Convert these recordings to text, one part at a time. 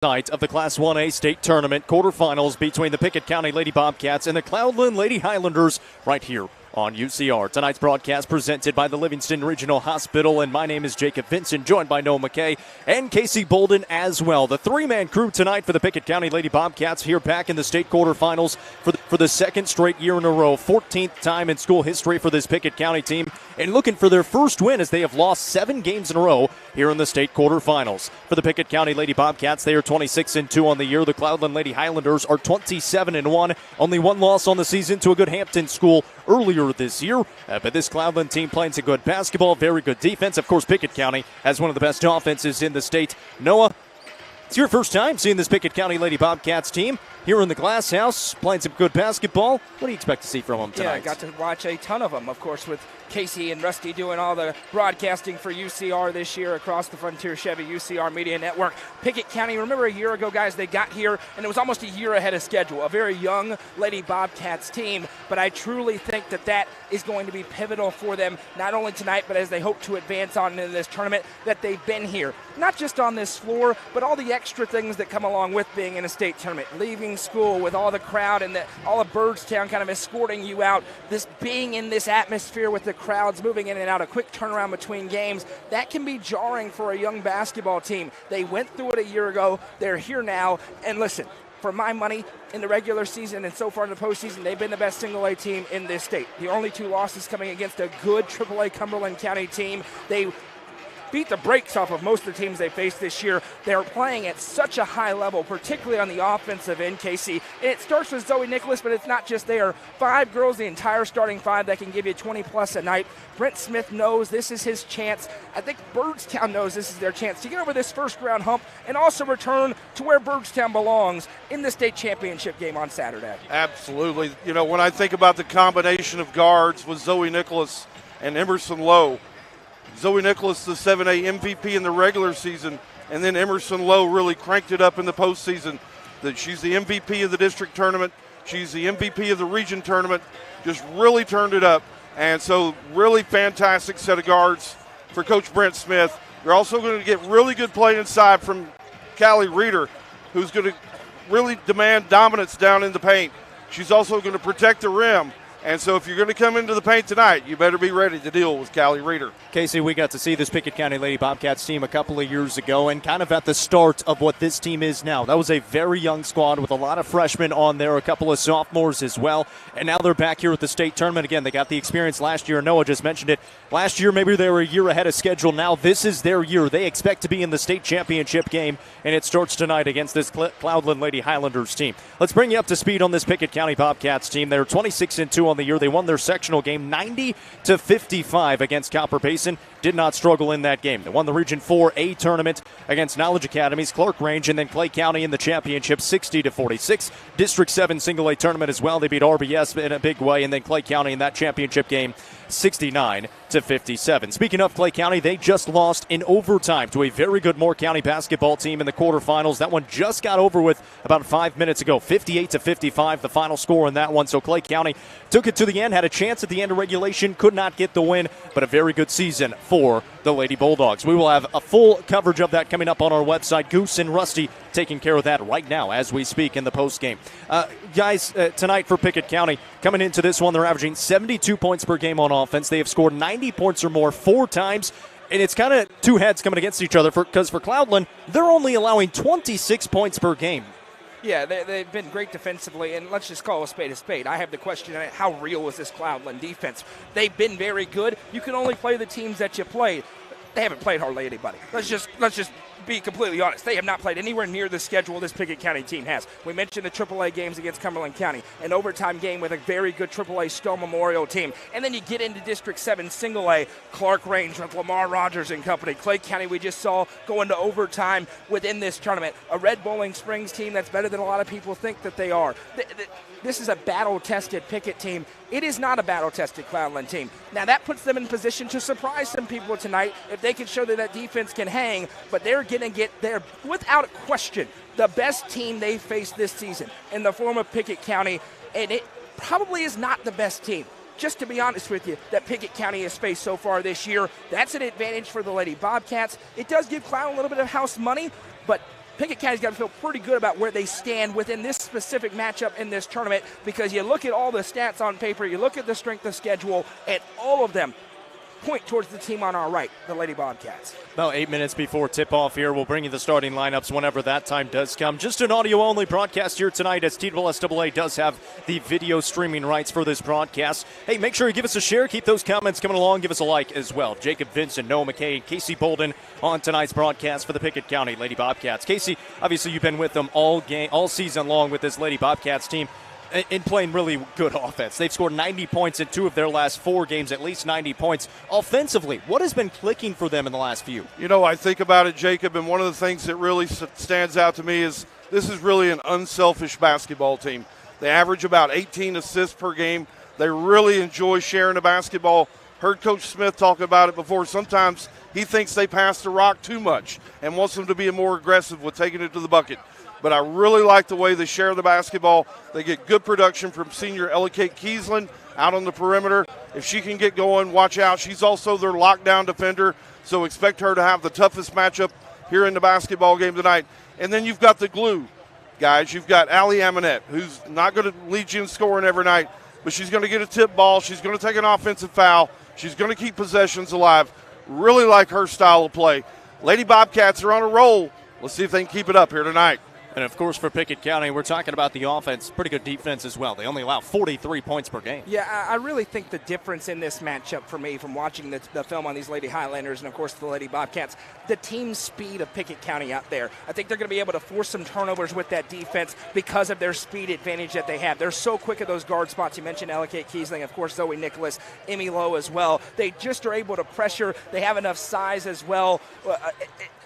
Night of the Class 1A state tournament quarterfinals between the Pickett County Lady Bobcats and the Cloudland Lady Highlanders right here on UCR. Tonight's broadcast presented by the Livingston Regional Hospital, and my name is Jacob Vincent, joined by Noah McKay and Casey Bolden as well. The three-man crew tonight for the Pickett County Lady Bobcats here back in the state quarterfinals for the second straight year in a row. 14th time in school history for this Pickett County team, and looking for their first win as they have lost 7 games in a row here in the state quarterfinals. For the Pickett County Lady Bobcats, they are 26-2 on the year. The Cloudland Lady Highlanders are 27-1. Only one loss on the season to a good Hampton school earlier this year. But this Cloudland team playing some good basketball, very good defense. Of course, Pickett County has one of the best offenses in the state. Noah, it's your first time seeing this Pickett County Lady Bobcats team here in the Glass House, playing some good basketball. What do you expect to see from them tonight? Yeah, I got to watch a ton of them, of course, with Casey and Rusty doing all the broadcasting for UCR this year across the Frontier Chevy UCR Media Network. Pickett County, remember a year ago, guys, they got here, and it was almost a year ahead of schedule. A very young Lady Bobcats team, but I truly think that is going to be pivotal for them, not only tonight, but as they hope to advance on in this tournament, that they've been here. Not just on this floor, but all the extra things that come along with being in a state tournament. Leaving school with all the crowd and all of Byrdstown kind of escorting you out, this being in this atmosphere with the crowds moving in and out, a quick turnaround between games, that can be jarring for a young basketball team. They went through it a year ago, they're here now, and listen, for my money, in the regular season and so far in the postseason, they've been the best single-A team in this state. The only 2 losses coming against a good AAA Cumberland County team. They beat the brakes off of most of the teams they faced this year. They're playing at such a high level, particularly on the offensive end, Casey. And it starts with Zoe Nicholas, but it's not just there. 5 girls, the entire starting 5 that can give you 20-plus a night. Brent Smith knows this is his chance. I think Byrdstown knows this is their chance to get over this first-round hump and also return to where Byrdstown belongs in the state championship game on Saturday. Absolutely. You know, when I think about the combination of guards with Zoe Nicholas and Emerson Lowe, Zoe Nicholas, the 7A MVP in the regular season, and then Emerson Lowe really cranked it up in the postseason. She's the MVP of the district tournament. She's the MVP of the region tournament. Just really turned it up. And so really fantastic set of guards for Coach Brent Smith. You're also going to get really good play inside from Callie Reeder, who's going to really demand dominance down in the paint. She's also going to protect the rim. And so if you're going to come into the paint tonight, you better be ready to deal with Callie Reeder. Casey, we got to see this Pickett County Lady Bobcats team a couple of years ago and kind of at the start of what this team is now. That was a very young squad with a lot of freshmen on there, a couple of sophomores as well. And now they're back here at the state tournament. Again, they got the experience last year. Noah just mentioned it. Last year, maybe they were a year ahead of schedule. Now this is their year. They expect to be in the state championship game, and it starts tonight against this Cloudland Lady Highlanders team. Let's bring you up to speed on this Pickett County Bobcats team. They're 26-2 on the year. They won their sectional game 90-55 against Copper Basin. Did not struggle in that game. They won the Region 4A tournament against Knowledge Academies, Clark Range, and then Clay County in the championship 60-46. District 7 single-A tournament as well. They beat RBS in a big way, and then Clay County in that championship game 69-57. Speaking of Clay County, they just lost in overtime to a very good Moore County basketball team in the quarterfinals. That one just got over with about 5 minutes ago. 58-55, the final score in that one. So Clay County took it to the end, had a chance at the end of regulation, could not get the win, but a very good season for the Lady Bulldogs. We will have a full coverage of that coming up on our website. Goose and Rusty taking care of that right now as we speak in the postgame. Guys, tonight for Pickett County, coming into this one, they're averaging 72 points per game on offense. They have scored 90 points or more 4 times, and it's kind of 2 heads coming against each other because for Cloudland, they're only allowing 26 points per game. Yeah, they've been great defensively, and let's just call a spade a spade. I have the question, how real is this Cloudland defense? They've been very good. You can only play the teams that you play. They haven't played hardly anybody. Let's just be completely honest. They have not played anywhere near the schedule this Pickett County team has. We mentioned the AAA games against Cumberland County, an overtime game with a very good AAA Stowe Memorial team. And then you get into District 7 single-A, Clark Range with Lamar Rogers and company. Clay County we just saw go into overtime within this tournament. A Red Bowling Springs team that's better than a lot of people think that they are. This is a battle-tested Pickett team. It is not a battle-tested Cloudland team. Now, that puts them in position to surprise some people tonight if they can show that defense can hang, but they're going to get there, without question, the best team they faced this season in the form of Pickett County, and it probably is not the best team. Just to be honest with you, that Pickett County has faced so far this year, that's an advantage for the Lady Bobcats. It does give Cloudland a little bit of house money, but Pickett County's got to feel pretty good about where they stand within this specific matchup in this tournament, because you look at all the stats on paper, you look at the strength of schedule, and all of them point towards the team on our right, the Lady Bobcats. About 8 minutes before tip-off here, we'll bring you the starting lineups whenever that time does come. Just an audio-only broadcast here tonight, as TSSAA does have the video streaming rights for this broadcast. Hey, make sure you give us a share. Keep those comments coming along. Give us a like as well. Jacob Vincent, Noah McKay, and Casey Bolden on tonight's broadcast for the Pickett County Lady Bobcats. Casey, obviously you've been with them all season long with this Lady Bobcats team, in playing really good offense. They've scored 90 points in 2 of their last 4 games, at least 90 points. Offensively, what has been clicking for them in the last few? You know, I think about it, Jacob, and one of the things that really stands out to me is this is really an unselfish basketball team. They average about 18 assists per game. They really enjoy sharing the basketball. Heard Coach Smith talk about it before. Sometimes he thinks they pass the rock too much and wants them to be more aggressive with taking it to the bucket. But I really like the way they share the basketball. They get good production from senior Ella Kate Kiesland out on the perimeter. If she can get going, watch out. She's also their lockdown defender, so expect her to have the toughest matchup here in the basketball game tonight. And then you've got the glue, guys. You've got Allie Amonette, who's not going to lead you in scoring every night, but she's going to get a tip ball. She's going to take an offensive foul. She's going to keep possessions alive. Really like her style of play. Lady Bobcats are on a roll. Let's see if they can keep it up here tonight. And, of course, for Pickett County, we're talking about the offense. Pretty good defense as well. They only allow 43 points per game. Yeah, I really think the difference in this matchup for me from watching the film on these Lady Highlanders and, of course, the Lady Bobcats, the team speed of Pickett County out there. I think they're going to be able to force some turnovers with that defense because of their speed advantage that they have. They're so quick at those guard spots. You mentioned Ella Kate Kiesling, of course, Zoe Nicholas, Emmy Lowe as well. They just are able to pressure. They have enough size as well.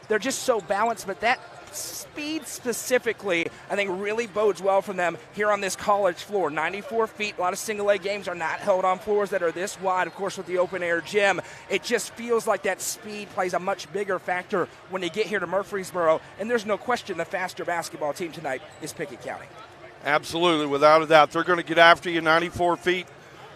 They're just so balanced, but that speed specifically, I think, really bodes well for them here on this college floor. 94 feet, a lot of single-A games are not held on floors that are this wide, of course, with the open-air gym. It just feels like that speed plays a much bigger factor when you get here to Murfreesboro, and there's no question the faster basketball team tonight is Pickett County. Absolutely, without a doubt. They're going to get after you, 94 feet.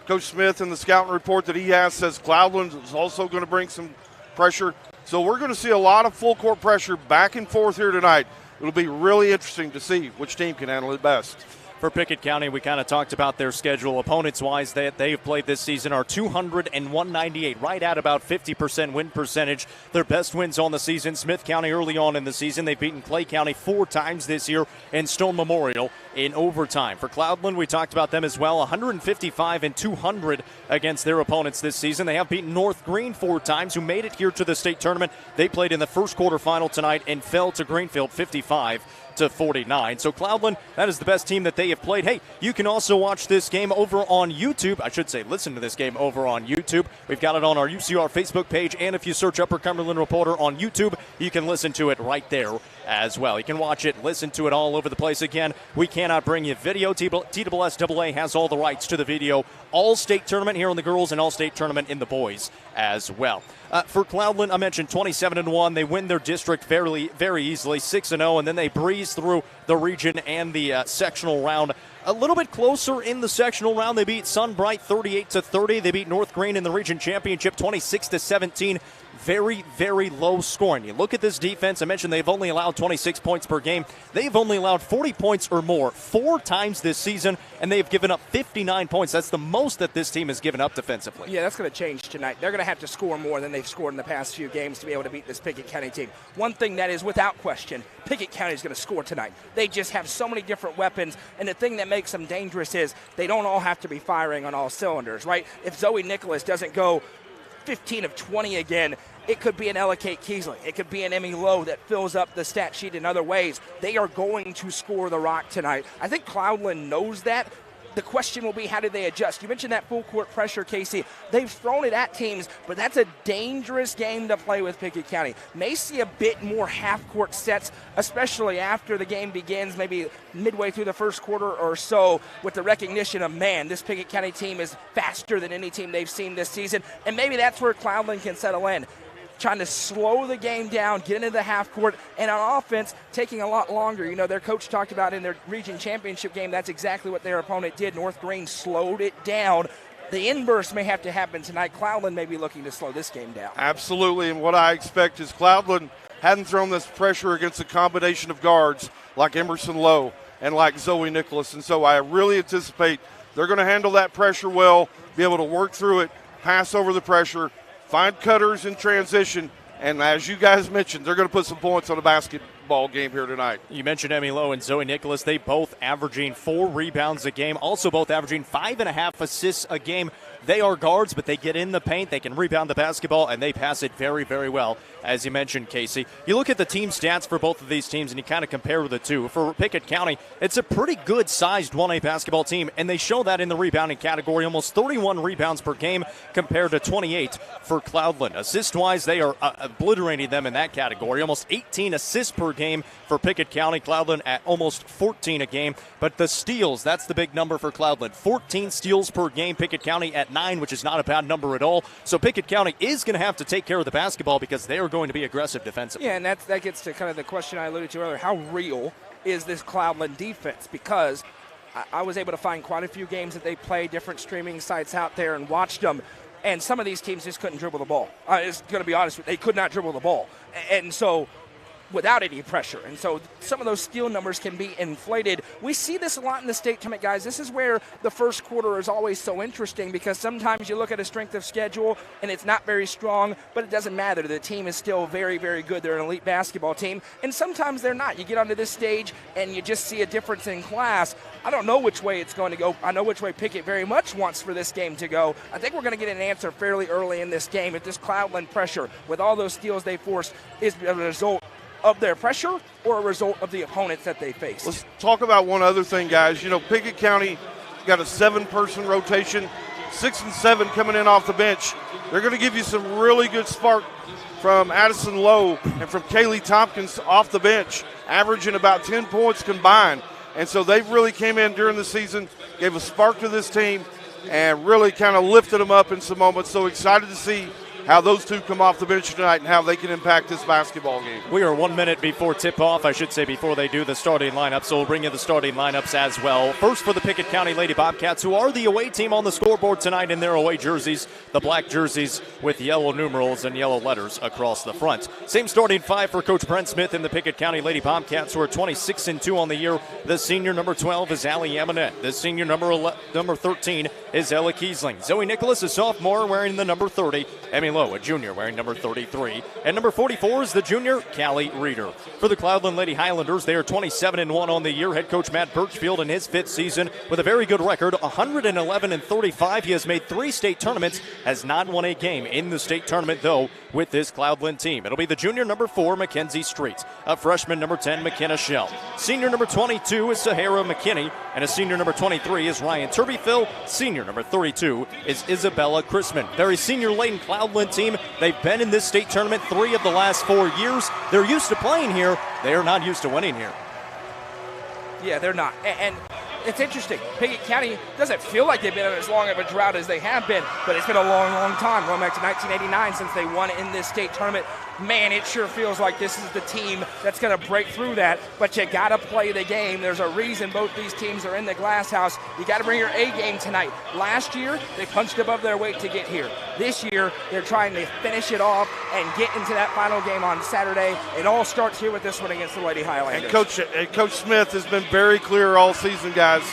Coach Smith in the scouting report that he has says Cloudland is also going to bring some pressure. So we're going to see a lot of full court pressure back and forth here tonight. It'll be really interesting to see which team can handle it best. For Pickett County, we kind of talked about their schedule. Opponents-wise, that they've played this season are 200 and 198, right at about 50% win percentage. Their best wins on the season, Smith County early on in the season. They've beaten Clay County 4 times this year, and Stone Memorial in overtime. For Cloudland, we talked about them as well, 155 and 200 against their opponents this season. They have beaten North Green 4 times, who made it here to the state tournament. They played in the first quarterfinal tonight and fell to Greenfield 55-49. So Cloudland, that is the best team that they have played. Hey, you can also watch this game over on YouTube. I should say listen to this game over on YouTube. We've got it on our UCR Facebook page, and if you search Upper Cumberland Reporter on YouTube, you can listen to it right there as well. You can watch it, listen to it all over the place. Again, we cannot bring you video. TSSAA has all the rights to the video all-state tournament here in the girls and all-state tournament in the boys as well. For Cloudland, I mentioned 27-1. They win their district very easily, 6-0, and then they breeze through the region and the sectional round. A little bit closer in the sectional round. They beat Sunbright 38-30. They beat North Green in the region championship 26-17. Very, very low scoring. You look at this defense. I mentioned they've only allowed 26 points per game. They've only allowed 40 points or more 4 times this season, and they've given up 59 points. That's the most that this team has given up defensively. Yeah, that's going to change tonight. They're going to have to score more than they've scored in the past few games to be able to beat this Pickett County team. One thing that is without question, Pickett County is going to score tonight. They just have so many different weapons, and the thing that makes them dangerous is they don't all have to be firing on all cylinders, right? If Zoe Nicholas doesn't go 15 of 20 again, it could be an Ella Kate Kiesling. It could be an Emmy Lowe that fills up the stat sheet in other ways. They are going to score the rock tonight. I think Cloudland knows that. The question will be, how do they adjust? You mentioned that full court pressure, Casey. They've thrown it at teams, but that's a dangerous game to play with Pickett County. May see a bit more half-court sets, especially after the game begins, maybe midway through the first quarter or so, with the recognition of, man, this Pickett County team is faster than any team they've seen this season, and maybe that's where Cloudland can settle in. Trying to slow the game down, get into the half court, and on offense, taking a lot longer. You know, their coach talked about in their region championship game, that's exactly what their opponent did. North Green slowed it down. The inverse may have to happen tonight. Cloudland may be looking to slow this game down. Absolutely, and what I expect is Cloudland, hadn't thrown this pressure against a combination of guards like Emerson Lowe and like Zoe Nicholas. And so I really anticipate they're going to handle that pressure well, be able to work through it, pass over the pressure, find cutters in transition, and as you guys mentioned, they're going to put some points on the basketball game here tonight. You mentioned Emmy Lowe and Zoe Nicholas. They both averaging 4 rebounds a game, also both averaging 5.5 assists a game. They are guards, but they get in the paint, they can rebound the basketball, and they pass it very, very well, as you mentioned, Casey. You look at the team stats for both of these teams, and you kind of compare the two. For Pickett County, it's a pretty good-sized 1A basketball team, and they show that in the rebounding category, almost 31 rebounds per game compared to 28 for Cloudland. Assist-wise, they are obliterating them in that category, almost 18 assists per game for Pickett County. Cloudland at almost 14 a game, but the steals, that's the big number for Cloudland. 14 steals per game, Pickett County at 9, which is not a bad number at all. So Pickett County is going to have to take care of the basketball because they are going to be aggressive defensively. Yeah, and that gets to kind of the question I alluded to earlier. How real is this Cloudland defense? Because I was able to find quite a few games that they play, different streaming sites out there, and watched them. And some of these teams just couldn't dribble the ball. It's going to be honest with you, they could not dribble the ball. And so without any pressure. And so some of those steal numbers can be inflated. We see this a lot in the state tournament, guys. This is where the first quarter is always so interesting because sometimes you look at a strength of schedule and it's not very strong, but it doesn't matter. The team is still very, very good. They're an elite basketball team. And sometimes they're not. You get onto this stage and you just see a difference in class. I don't know which way it's going to go. I know which way Pickett very much wants for this game to go. I think we're going to get an answer fairly early in this game if this Cloudland pressure, with all those steals they forced, is a result of their pressure or a result of the opponents that they face. Let's talk about one other thing, guys. You know, Pickett County got a 7-person rotation, 6 and 7 coming in off the bench. They're going to give you some really good spark from Addison Lowe and from Kaylee Tompkins off the bench, averaging about 10 points combined. And so they've really came in during the season, gave a spark to this team, and really kind of lifted them up in some moments. So excited to see how those two come off the bench tonight and how they can impact this basketball game. We are 1 minute before tip-off, I should say, before they do the starting lineup, so we'll bring you the starting lineups as well. First for the Pickett County Lady Bobcats, who are the away team on the scoreboard tonight in their away jerseys, the black jerseys with yellow numerals and yellow letters across the front. Same starting 5 for Coach Brent Smith and the Pickett County Lady Bobcats, who are 26-2 on the year. The senior number 12 is Allie Amonette. The senior number 13 is Ella Kiesling. Zoe Nicholas, a sophomore, wearing the number 30. Emmy Lowe, a junior, wearing number 33. And number 44 is the junior, Callie Reeder. For the Cloudland Lady Highlanders, they are 27-1 on the year. Head coach Matt Birchfield in his 5th season with a very good record, 111-35. He has made 3 state tournaments, has not won a game in the state tournament, though, with this Cloudland team. It'll be the junior number 4, Mackenzie Street. A freshman number 10, McKenna Shell. Senior number 22 is Sahara McKinney. And a senior number 23 is Ryan Turbyfill. Senior number 32 is Isabella Chrisman. They're a senior-laden Cloudland team. They've been in this state tournament 3 of the last 4 years. They're used to playing here. They are not used to winning here. Yeah, they're not. And it's interesting. Pickett County doesn't feel like they've been in as long of a drought as they have been, but it's been a long, long time, going back to 1989 since they won in this state tournament. Man, it sure feels like this is the team that's going to break through that, but you got to play the game. There's a reason both these teams are in the glass house. You got to bring your A game tonight. Last year, they punched above their weight to get here. This year, they're trying to finish it off and get into that final game on Saturday. It all starts here with this one against the Lady Highlanders. And Coach Smith has been very clear all season, guys.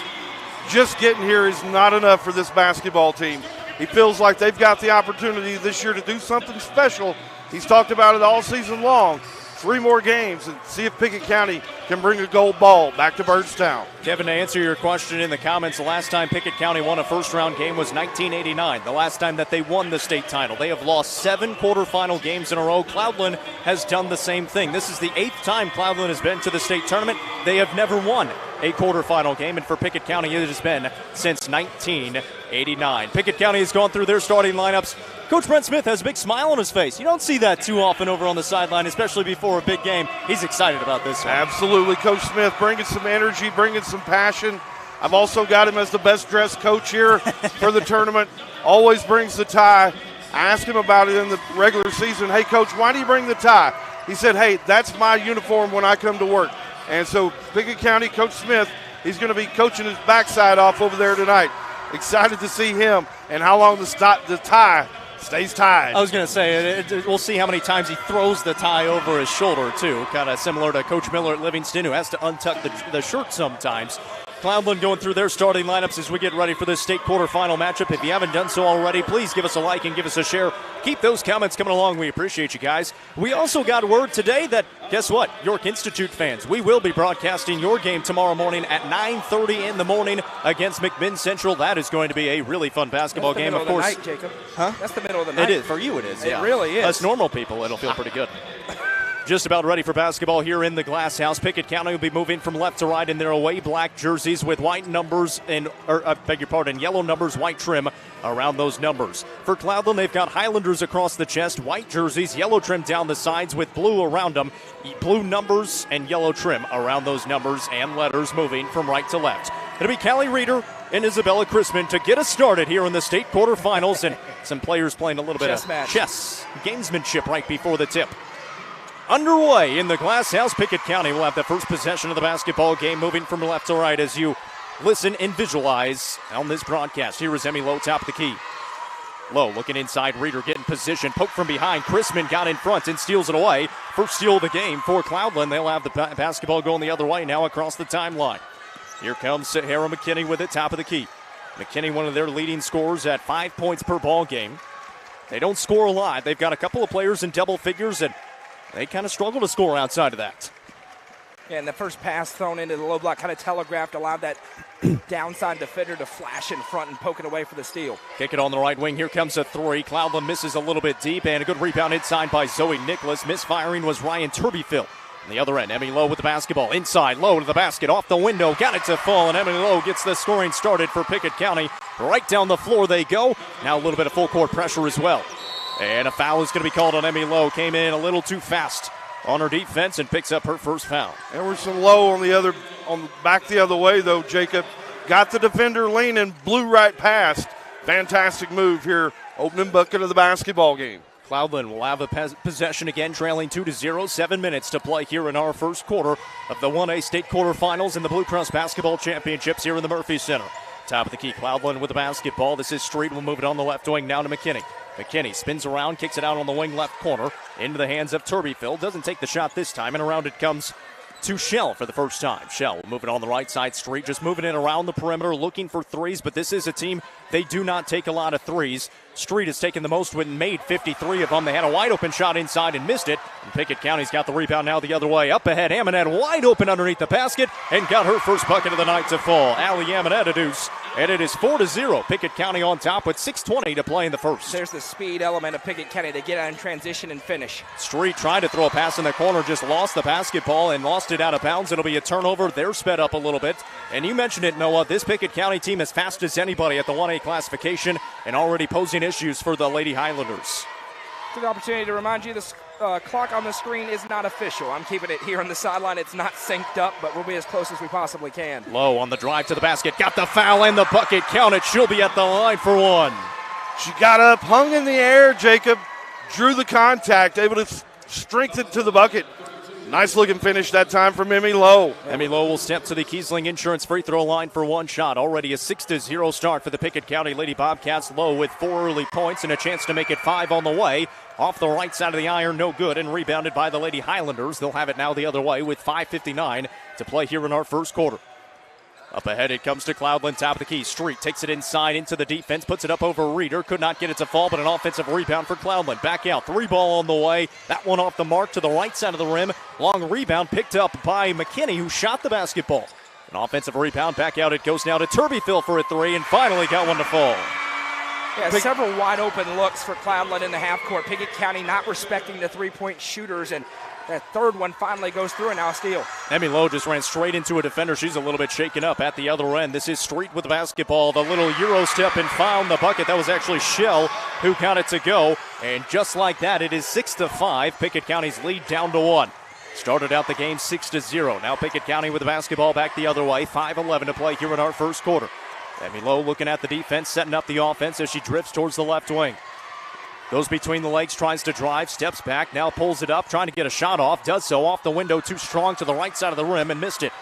Just getting here is not enough for this basketball team. He feels like they've got the opportunity this year to do something special. He's talked about it all season long. 3 more games and see if Pickett County can bring a gold ball back to Byrdstown. Kevin, to answer your question in the comments, the last time Pickett County won a first-round game was 1989, the last time that they won the state title. They have lost 7 quarterfinal games in a row. Cloudland has done the same thing. This is the 8th time Cloudland has been to the state tournament. They have never won a quarterfinal game, and for Pickett County, it has been since 1989. Pickett County has gone through their starting lineups. Coach Brent Smith has a big smile on his face. You don't see that too often over on the sideline, especially before a big game. He's excited about this one. Absolutely. Coach Smith bringing some energy, bringing some passion. I've also got him as the best-dressed coach here for the tournament. Always brings the tie. I asked him about it in the regular season. Hey, Coach, why do you bring the tie? He said, hey, that's my uniform when I come to work. And so Pickett County, Coach Smith, he's going to be coaching his backside off over there tonight. Excited to see him and how long the tie Stays tied. I was going to say, we'll see how many times he throws the tie over his shoulder, too. Kind of similar to Coach Miller at Livingston, who has to untuck the shirt sometimes. Cloudland going through their starting lineups as we get ready for this state quarterfinal matchup. If you haven't done so already, please give us a like and give us a share. Keep those comments coming along. We appreciate you guys. We also got word today that, guess what, York Institute fans, we will be broadcasting your game tomorrow morning at 9:30 in the morning against McMinn Central. That is going to be a really fun basketball game, of course. That's the middle of the night, Jacob. Huh? That's the middle of the night. It is. For you, it is. Yeah. It really is. Us normal people, it'll feel pretty good. Just about ready for basketball here in the Glass House. Pickett County will be moving from left to right in their away black jerseys with white numbers yellow numbers, white trim around those numbers. For Cloudland, they've got Highlanders across the chest, white jerseys, yellow trim down the sides with blue around them, blue numbers and yellow trim around those numbers and letters moving from right to left. It'll be Callie Reeder and Isabella Chrisman to get us started here in the state quarterfinals, and some players playing a little bit of chess, gamesmanship right before the tip. Underway in the Glass House. Pickett County will have the first possession of the basketball game, moving from left to right as you listen and visualize on this broadcast. Here is Emmy Lowe, top of the key. Lowe looking inside, Reeder getting position, poke from behind. Chrisman got in front and steals it away. First steal of the game for Cloudland. They'll have the basketball going the other way now across the timeline. Here comes Sahara McKinney with it, top of the key. McKinney, one of their leading scorers at 5 points per ball game. They don't score a lot. They've got a couple of players in double figures, and they kind of struggle to score outside of that. Yeah, and the first pass thrown into the low block kind of telegraphed, allowed that downside defender to flash in front and poke it away for the steal. Kick it on the right wing. Here comes a three. Cloudland misses a little bit deep, and a good rebound inside by Zoe Nicholas. Misfiring was Ryan Turbyfield. On the other end, Emmy Lowe with the basketball. Inside, Lowe to the basket, off the window. Got it to fall, and Emmy Lowe gets the scoring started for Pickett County. Right down the floor they go. Now a little bit of full court pressure as well. And a foul is going to be called on Emmy Lowe. Came in a little too fast on her defense and picks up her first foul. Emerson Lowe back the other way, though, Jacob. Got the defender leaning, blew right past. Fantastic move here, opening bucket of the basketball game. Cloudland will have a possession again, trailing 2-0. 7 minutes to play here in our first quarter of the 1A state quarterfinals in the Blue Cross Basketball Championships here in the Murphy Center. Top of the key, Cloudland with the basketball. This is Street. We'll move it on the left wing now to McKinney. McKinney spins around, kicks it out on the wing left corner into the hands of Turbyfield. Doesn't take the shot this time, and around it comes to Shell for the first time. Shell moving on the right side. Street just moving in around the perimeter, looking for threes, but this is a team, they do not take a lot of threes. Street has taken the most when made 53 of them. They had a wide open shot inside and missed it. And Pickett County's got the rebound now the other way. Up ahead, Amanette wide open underneath the basket and got her first bucket of the night to fall. Allie Amanette a deuce. And it is 4-0. Pickett County on top with 6:20 to play in the first. There's the speed element of Pickett County to get out in transition and finish. Street tried to throw a pass in the corner, just lost the basketball and lost it out of bounds. It'll be a turnover. They're sped up a little bit. And you mentioned it, Noah. This Pickett County team is fast as anybody at the 1A classification and already posing issues for the Lady Highlanders. Good opportunity to remind you this clock on the screen is not official. I'm keeping it here on the sideline. It's not synced up, but we'll be as close as we possibly can. Low on the drive to the basket. Got the foul and the bucket. Count it. She'll be at the line for one. She got up, hung in the air, Jacob. Drew the contact, able to strengthen to the bucket. Nice looking finish that time from Emmy Lowe. Emmy Lowe will step to the Kiesling Insurance free throw line for one shot. Already a 6-0 start for the Pickett County Lady Bobcats. Lowe with 4 early points and a chance to make it 5 on the way. Off the right side of the iron, no good, and rebounded by the Lady Highlanders. They'll have it now the other way with 5:59 to play here in our first quarter. Up ahead it comes to Cloudland, top of the key. Street takes it inside into the defense, puts it up over Reeder. Could not get it to fall, but an offensive rebound for Cloudland. Back out, 3 ball on the way. That one off the mark to the right side of the rim. Long rebound picked up by McKinney, who shot the basketball. An offensive rebound, back out it goes now to Turbyfield for a 3, and finally got one to fall. Yeah, several wide open looks for Cloudland in the half court. Pickett County not respecting the three-point shooters, and that third one finally goes through, and now a steal. Emmy Lowe just ran straight into a defender. She's a little bit shaken up at the other end. This is Street with the basketball. The little Euro step and found the bucket. That was actually Shell who got it to go. And just like that, it is 6-5. Pickett County's lead down to 1. Started out the game 6-0. Now Pickett County with the basketball back the other way. 5:11 to play here in our first quarter. Emmy Lowe looking at the defense, setting up the offense as she drifts towards the left wing. Goes between the legs, tries to drive, steps back, now pulls it up, trying to get a shot off. Does so off the window, too strong to the right side of the rim and missed it.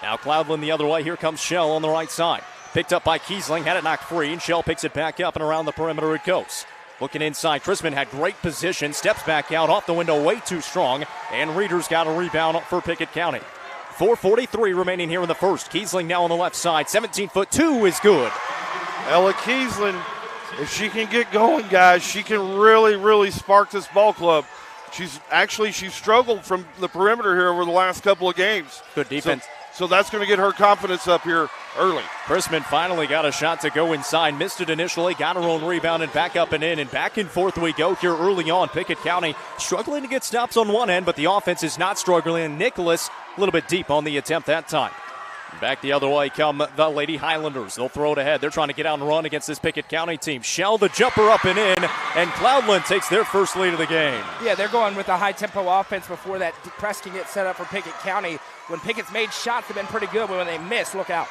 Now Cloudland the other way. Here comes Shell on the right side. Picked up by Kiesling, had it knocked free, and Shell picks it back up and around the perimeter it goes. Looking inside, Chrisman had great position, steps back out, off the window, way too strong, and Reeder's got a rebound for Pickett County. 4:43 remaining here in the first. Kiesling now on the left side, 17-foot-2 is good. Ella Kiesling, if she can get going, guys, she can really spark this ball club. She's struggled from the perimeter here over the last couple of games. Good defense. So that's going to get her confidence up here early. Chrisman finally got a shot to go inside. Missed it initially, got her own rebound and back up and in. And back and forth we go here early on. Pickett County struggling to get stops on one end, but the offense is not struggling. Nicholas a little bit deep on the attempt that time. Back the other way come the Lady Highlanders. They'll throw it ahead. They're trying to get out and run against this Pickett County team. Shell the jumper up and in, and Cloudland takes their first lead of the game. Yeah, they're going with a high-tempo offense before that press can get set up for Pickett County. When Pickett's made shots, they've been pretty good, but when they miss, look out.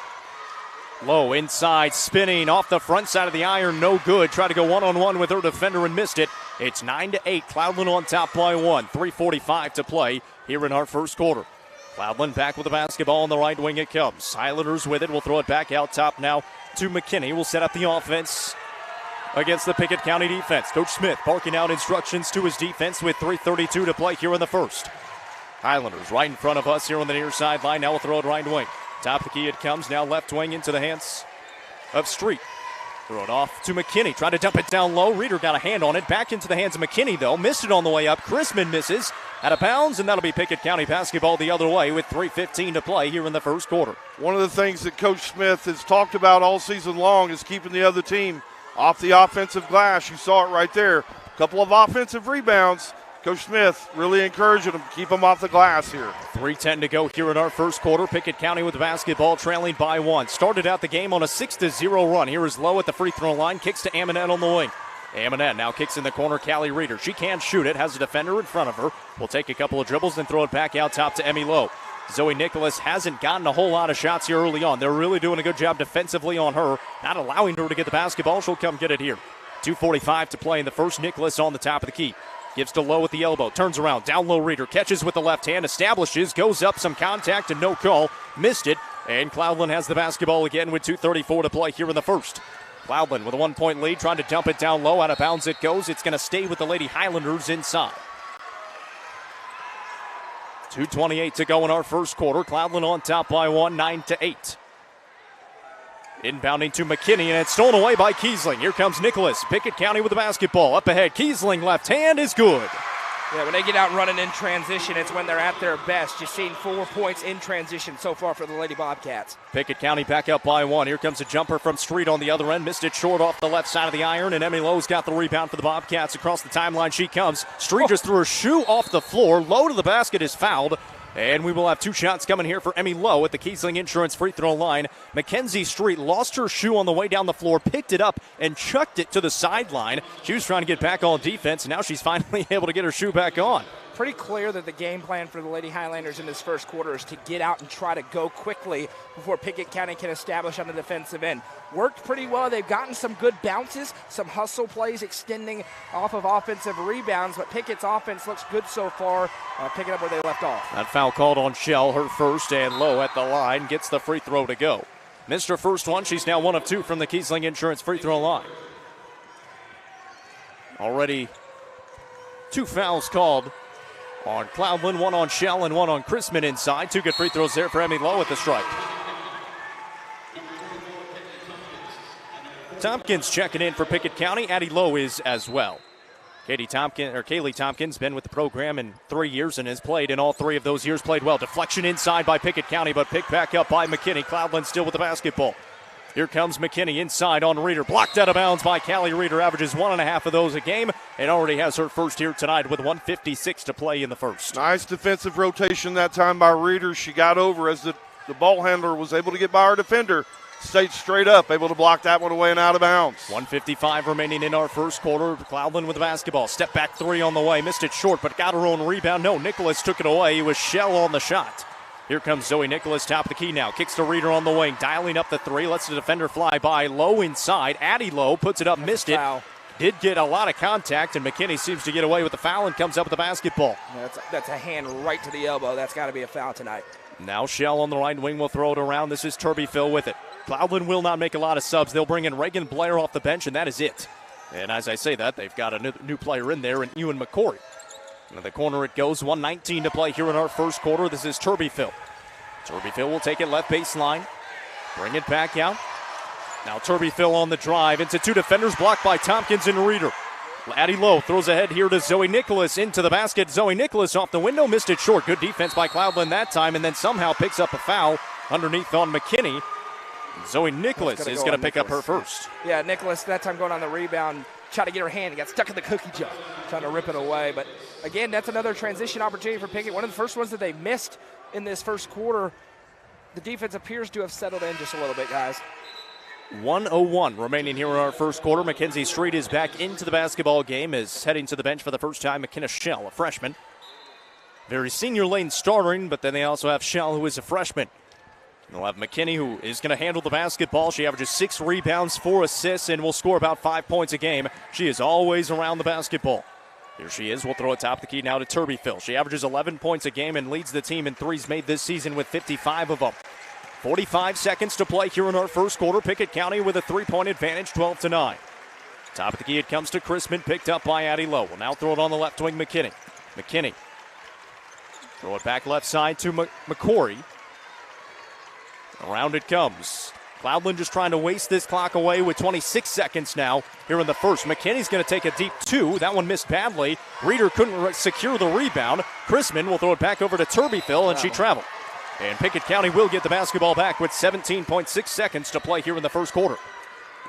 Low inside, spinning off the front side of the iron, no good. Tried to go one-on-one with her defender and missed it. It's 9-8. Cloudland on top by 1. 3:45 to play here in our first quarter. Cloudland back with the basketball on the right wing it comes. Highlanders with it. We'll throw it back out top now to McKinney. We'll set up the offense against the Pickett County defense. Coach Smith barking out instructions to his defense with 3:32 to play here in the first. Highlanders right in front of us here on the near sideline. Now we'll throw it right wing. Top of the key it comes. Now left wing into the hands of Street. Throw it off to McKinney. Trying to dump it down low. Reeder got a hand on it. Back into the hands of McKinney, though. Missed it on the way up. Chrisman misses. Out of bounds, and that'll be Pickett County basketball the other way with 3:15 to play here in the first quarter. One of the things that Coach Smith has talked about all season long is keeping the other team off the offensive glass. You saw it right there. A couple of offensive rebounds. Coach Smith really encouraging them to keep them off the glass here. 3:10 to go here in our first quarter. Pickett County with the basketball trailing by 1. Started out the game on a 6-0 run. Here is Lowe at the free throw line. Kicks to Amonette on the wing. Amonette now kicks in the corner. Callie Reeder. She can shoot it. Has a defender in front of her. Will take a couple of dribbles and throw it back out top to Emmy Lowe. Zoe Nicholas hasn't gotten a whole lot of shots here early on. They're really doing a good job defensively on her, not allowing her to get the basketball. She'll come get it here. 2:45 to play in the first. Nicholas on the top of the key. Gives to Lowe with the elbow. Turns around. Down low Reeder. Catches with the left hand. Establishes. Goes up. Some contact and no call. Missed it. And Cloudland has the basketball again with 2:34 to play here in the first. Cloudland with a 1-point lead. Trying to dump it down low. Out of bounds it goes. It's going to stay with the Lady Highlanders inside. 2:28 to go in our first quarter. Cloudland on top by 1. 9-8. Inbounding to McKinney, and it's stolen away by Kiesling. Here comes Nicholas. Pickett County with the basketball. Up ahead, Kiesling left hand is good. Yeah, when they get out running in transition, it's when they're at their best. You've seen 4 points in transition so far for the Lady Bobcats. Pickett County back up by 1. Here comes a jumper from Street on the other end. Missed it short off the left side of the iron, and Emmy Lowe's got the rebound for the Bobcats. Across the timeline she comes. Street just threw her shoe off the floor. Low to the basket is fouled. And we will have 2 shots coming here for Emmy Lowe at the Kiesling Insurance free throw line. Mackenzie Street lost her shoe on the way down the floor, picked it up, and chucked it to the sideline. She was trying to get back on defense, and now she's finally able to get her shoe back on. Pretty clear that the game plan for the Lady Highlanders in this first quarter is to get out and try to go quickly before Pickett County can establish on the defensive end. Worked pretty well. They've gotten some good bounces, some hustle plays extending off of offensive rebounds, but Pickett's offense looks good so far, picking up where they left off. That foul called on Shell, her first, and Lowe at the line gets the free throw to go. Missed her first one. She's now 1 of 2 from the Kiesling Insurance free throw line. Already 2 fouls called on Cloudland, 1 on Shell and 1 on Chrisman inside. 2 good free throws there for Emmy Lowe at the strike. Tompkins checking in for Pickett County. Addie Lowe is as well. Kaylee Tompkins been with the program in 3 years and has played in all 3 of those years. Played well. Deflection inside by Pickett County, but picked back up by McKinney. Cloudland still with the basketball. Here comes McKinney inside on Reeder. Blocked out of bounds by Callie Reeder. Averages 1.5 of those a game and already has her first here tonight with 1:56 to play in the first. Nice defensive rotation that time by Reeder. She got over as the ball handler was able to get by her defender. Stayed straight up, able to block that one away and out of bounds. 1:55 remaining in our first quarter. Cloudland with the basketball. Step back 3 on the way. Missed it short, but got her own rebound. No, Nicholas took it away. It was Shell on the shot. Here comes Zoe Nicholas, top of the key now. Kicks to Reeder on the wing. Dialing up the 3. Lets the defender fly by. Low inside. Addie Lowe puts it up, missed it. Foul. Did get a lot of contact, and McKinney seems to get away with the foul and comes up with the basketball. That's a hand right to the elbow. That's got to be a foul tonight. Now Shell on the right wing will throw it around. This is Turby Phil with it. Cloudland will not make a lot of subs. They'll bring in Reagan Blair off the bench, and that is it. And as I say that, they've got a new player in there, and Ewan McCory. Into the corner it goes, 1:19 to play here in our first quarter. This is Turbyville. Turbyville will take it left baseline, bring it back out. Now Turbyville on the drive into two defenders, blocked by Tompkins and Reeder. Addie Lowe throws ahead here to Zoe Nicholas into the basket. Zoe Nicholas off the window, missed it short. Good defense by Cloudland that time, and then somehow picks up a foul underneath on McKinney. Zoe Nicholas is going to pick up her first. Yeah, Nicholas that time going on the rebound, tried to get her hand, got stuck in the cookie jar, trying to rip it away. But again, that's another transition opportunity for Pickett. One of the first ones that they missed in this first quarter. The defense appears to have settled in just a little bit, guys. 1:01 remaining here in our first quarter. Mackenzie Street is back into the basketball game, is heading to the bench for the first time. McKenna Schell, a freshman. Very senior lane starting, but then they also have Schell, who is a freshman. They'll have McKinney, who is going to handle the basketball. She averages 6 rebounds, 4 assists, and will score about 5 points a game. She is always around the basketball. Here she is. We'll throw it top of the key now to Turbyville. She averages 11 points a game and leads the team in threes made this season with 55 of them. 45 seconds to play here in our first quarter. Pickett County with a 3-point advantage, 12-9. Top of the key, it comes to Chrisman, picked up by Addie Lowe. Will now throw it on the left wing, McKinney. McKinney. Throw it back left side to McCory. Around it comes. Cloudland just trying to waste this clock away with 26 seconds now here in the first. McKinney's going to take a deep two. That one missed badly. Reeder couldn't secure the rebound. Chrisman will throw it back over to Turbyville, and she traveled. And Pickett County will get the basketball back with 17.6 seconds to play here in the first quarter.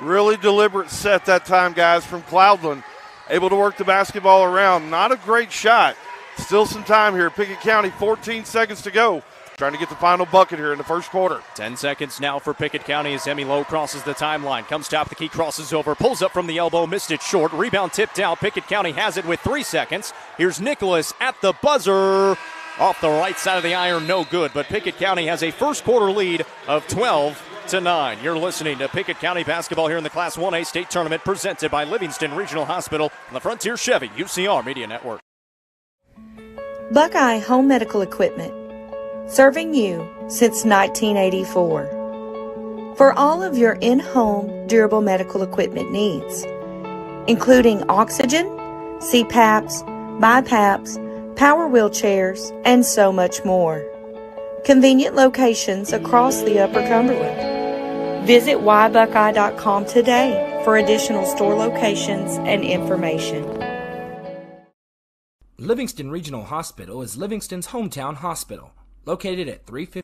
Really deliberate set that time, guys, from Cloudland. Able to work the basketball around. Not a great shot. Still some time here. Pickett County, 14 seconds to go. Trying to get the final bucket here in the first quarter. 10 seconds now for Pickett County as Emmy Lowe crosses the timeline. Comes top of the key, crosses over, pulls up from the elbow, missed it short. Rebound tipped out. Pickett County has it with 3 seconds. Here's Nicholas at the buzzer. Off the right side of the iron, no good. But Pickett County has a first quarter lead of 12-9. You're listening to Pickett County basketball here in the Class 1A state tournament presented by Livingston Regional Hospital and the Frontier Chevy UCR Media Network. Buckeye Home Medical Equipment, serving you since 1984. For all of your in-home durable medical equipment needs, including oxygen, CPAPs, BiPAPs, power wheelchairs, and so much more. Convenient locations across the Upper Cumberland. Visit whybuckeye.com today for additional store locations and information. Livingston Regional Hospital is Livingston's hometown hospital, located at 350.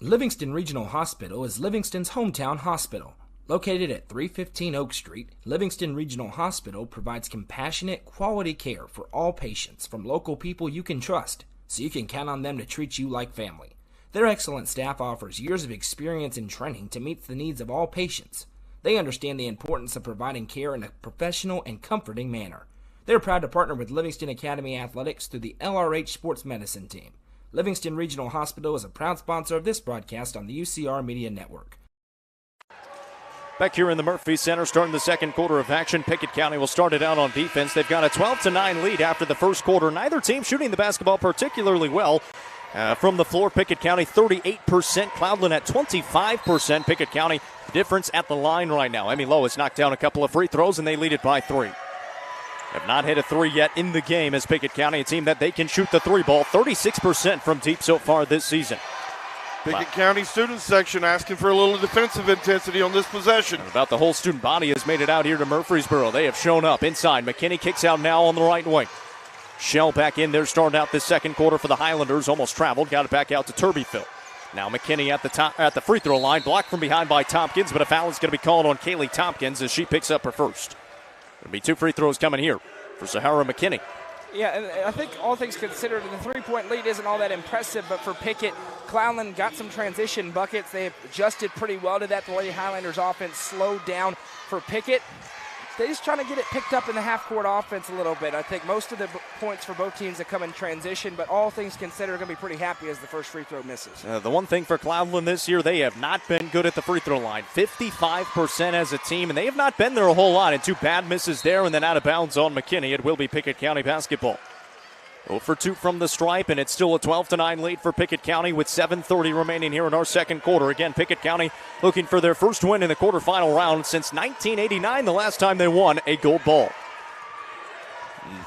Livingston Regional Hospital is Livingston's hometown hospital, located at 315 Oak Street. Livingston Regional Hospital provides compassionate, quality care for all patients from local people you can trust, so you can count on them to treat you like family. Their excellent staff offers years of experience and training to meet the needs of all patients. They understand the importance of providing care in a professional and comforting manner. They're proud to partner with Livingston Academy Athletics through the LRH Sports Medicine Team. Livingston Regional Hospital is a proud sponsor of this broadcast on the UCR Media Network. Back here in the Murphy Center, starting the second quarter of action. Pickett County will start it out on defense. They've got a 12-9 lead after the first quarter. Neither team shooting the basketball particularly well. From the floor, Pickett County 38%, Cloudland at 25%. Pickett County difference at the line right now. Emmy Lowe has knocked down a couple of free throws, and they lead it by 3. Have not hit a 3 yet in the game as Pickett County, a team that they can shoot the 3 ball, 36% from deep so far this season. Pickett County student section asking for a little defensive intensity on this possession. And about the whole student body has made it out here to Murfreesboro. They have shown up inside. McKinney kicks out now on the right wing. Shell back in there, starting out this second quarter for the Highlanders. Almost traveled, got it back out to Turbyville. Now McKinney at the free throw line, blocked from behind by Tompkins, but a foul is going to be called on Kaylee Tompkins as she picks up her first. There'll be 2 free throws coming here for Sahara McKinney. Yeah, and I think all things considered, the 3-point lead isn't all that impressive, but for Pickett, Cloudland got some transition buckets. They adjusted pretty well to that. The Lady Highlanders offense slowed down for Pickett. They're just trying to get it picked up in the half-court offense a little bit. I think most of the points for both teams have come in transition, but all things considered, are going to be pretty happy as the first free throw misses. The one thing for Cloudland this year, they have not been good at the free throw line. 55% as a team, and they have not been there a whole lot. And 2 bad misses there, and then out of bounds on McKinney. It will be Pickett County basketball. 0 for 2 from the stripe, and it's still a 12-9 lead for Pickett County with 7:30 remaining here in our second quarter. Again, Pickett County looking for their first win in the quarterfinal round since 1989, the last time they won a gold ball.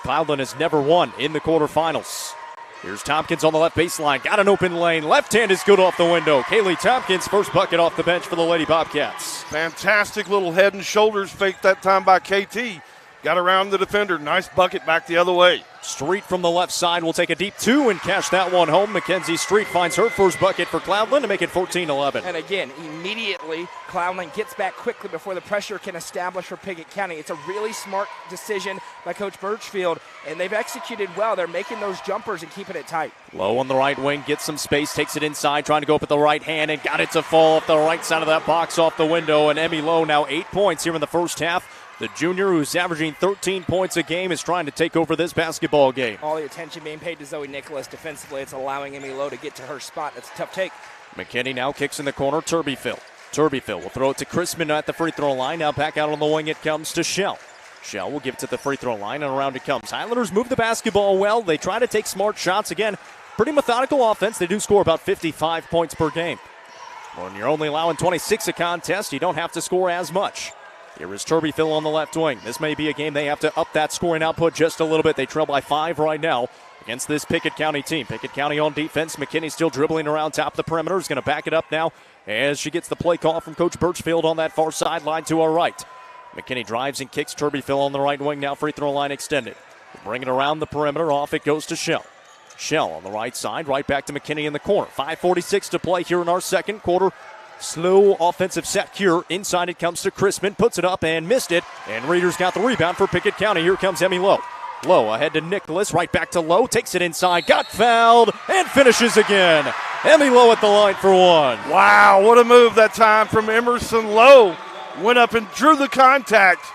Cloudland has never won in the quarterfinals. Here's Tompkins on the left baseline. Got an open lane. Left hand is good off the window. Kaylee Tompkins, first bucket off the bench for the Lady Bobcats. Fantastic little head and shoulders fake that time by KT. Got around the defender. Nice bucket back the other way. Street from the left side will take a deep two and cash that one home. Mackenzie Street finds her first bucket for Cloudland to make it 14-11. And again, immediately, Cloudland gets back quickly before the pressure can establish for Pickett County. It's a really smart decision by Coach Birchfield, and they've executed well. They're making those jumpers and keeping it tight. Low on the right wing, gets some space, takes it inside, trying to go up with the right hand, and got it to fall off the right side of that box off the window. And Emmy Lowe now 8 points here in the first half. The junior, who's averaging 13 points a game, is trying to take over this basketball game. All the attention being paid to Zoe Nicholas defensively. It's allowing Emmy Lowe to get to her spot. That's a tough take. McKinney now kicks in the corner. Turbyfill will throw it to Chrisman at the free throw line. Now back out on the wing it comes to Shell. Shell will give it to the free throw line, and around it comes. Highlanders move the basketball well. They try to take smart shots. Again, pretty methodical offense. They do score about 55 points per game. When you're only allowing 26 a contest, you don't have to score as much. Here is Turbyfill on the left wing. This may be a game they have to up that scoring output just a little bit. They trail by 5 right now against this Pickett County team. Pickett County on defense. McKinney still dribbling around top of the perimeter. Is going to back it up now as she gets the play call from Coach Birchfield on that far sideline to our right. McKinney drives and kicks. Turbyfill on the right wing now. Free throw line extended. Bring it around the perimeter. Off it goes to Shell. Shell on the right side. Right back to McKinney in the corner. 5:46 to play here in our second quarter. Slow offensive set here. Inside it comes to Chrisman. Puts it up and missed it. And Reeder's got the rebound for Pickett County. Here comes Emmy Lowe. Lowe ahead to Nicholas. Right back to Lowe. Takes it inside. Got fouled. And finishes again. Emmy Lowe at the line for one. Wow, what a move that time from Emerson Lowe. Went up and drew the contact.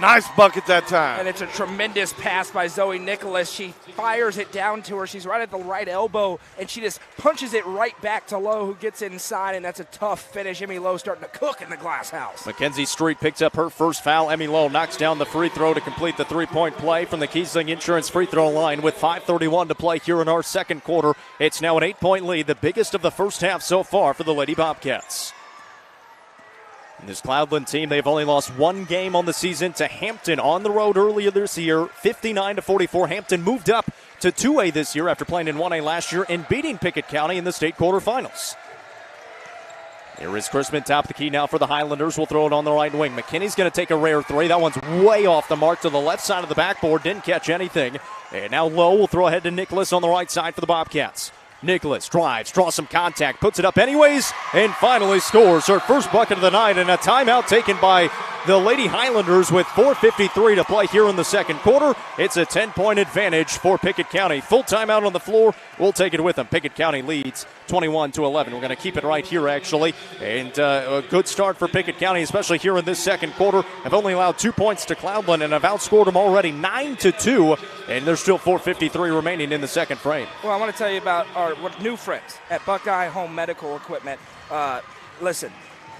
Nice bucket that time. And it's a tremendous pass by Zoe Nicholas. She fires it down to her. She's right at the right elbow, and she just punches it right back to Lowe, who gets inside, and that's a tough finish. Emmy Lowe starting to cook in the glass house. Mackenzie Street picks up her first foul. Emmy Lowe knocks down the free throw to complete the three-point play from the Kiesling Insurance free throw line with 5:31 to play here in our second quarter. It's now an 8-point lead, the biggest of the first half so far for the Lady Bobcats. And this Cloudland team, they've only lost one game on the season to Hampton on the road earlier this year, 59-44. Hampton moved up to 2A this year after playing in 1A last year and beating Pickett County in the state quarterfinals. Here is Chrisman, top of the key now for the Highlanders. We'll throw it on the right wing. McKinney's going to take a rare three. That one's way off the mark to the left side of the backboard. Didn't catch anything. And now Lowe will throw ahead to Nicholas on the right side for the Bobcats. Nicholas drives, draws some contact, puts it up anyways, and finally scores her first bucket of the night, and a timeout taken by the Lady Highlanders with 4:53 to play here in the second quarter. It's a 10-point advantage for Pickett County. Full timeout on the floor. We'll take it with them. Pickett County leads 21-11. We're going to keep it right here, actually. And a good start for Pickett County, especially here in this second quarter. Have only allowed 2 points to Cloudland and have outscored them already 9-2. And there's still 4:53 remaining in the second frame. Well, I want to tell you about our new friends at Buckeye Home Medical Equipment. Listen,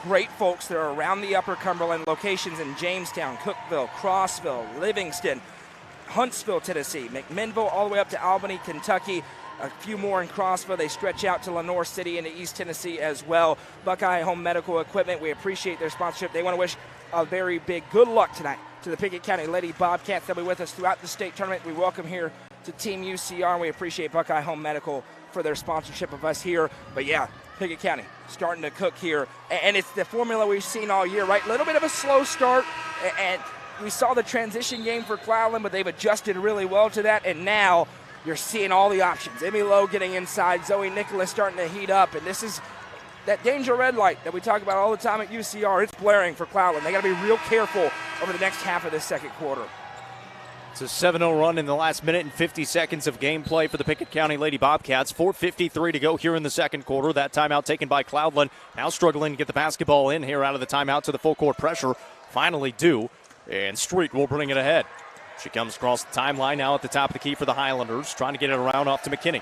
great folks. They're around the Upper Cumberland, locations in Jamestown, Cookeville, Crossville, Livingston, Huntsville, Tennessee, McMinnville, all the way up to Albany, Kentucky. A few more in Crossville. They stretch out to Lenoir City into East Tennessee as well. Buckeye Home Medical Equipment, we appreciate their sponsorship. They want to wish a very big good luck tonight to the Pickett County Lady Bobcats. They'll be with us throughout the state tournament. We welcome here to Team UCR, and we appreciate Buckeye Home Medical for their sponsorship of us here. But yeah, Pickett County starting to cook here, and it's the formula we've seen all year, right? A little bit of a slow start, and we saw the transition game for Cloudland, but they've adjusted really well to that, and now you're seeing all the options. Emmy Lowe getting inside, Zoe Nicholas starting to heat up, and this is that danger red light that we talk about all the time at UCR. It's blaring for Cloudland. They got to be real careful over the next half of this second quarter. It's a 7-0 run in the last minute and 50 seconds of gameplay for the Pickett County Lady Bobcats. 4:53 to go here in the second quarter. That timeout taken by Cloudland. Now struggling to get the basketball in here out of the timeout to the full court pressure. Finally due, and Street will bring it ahead. She comes across the timeline now at the top of the key for the Highlanders, trying to get it around off to McKinney.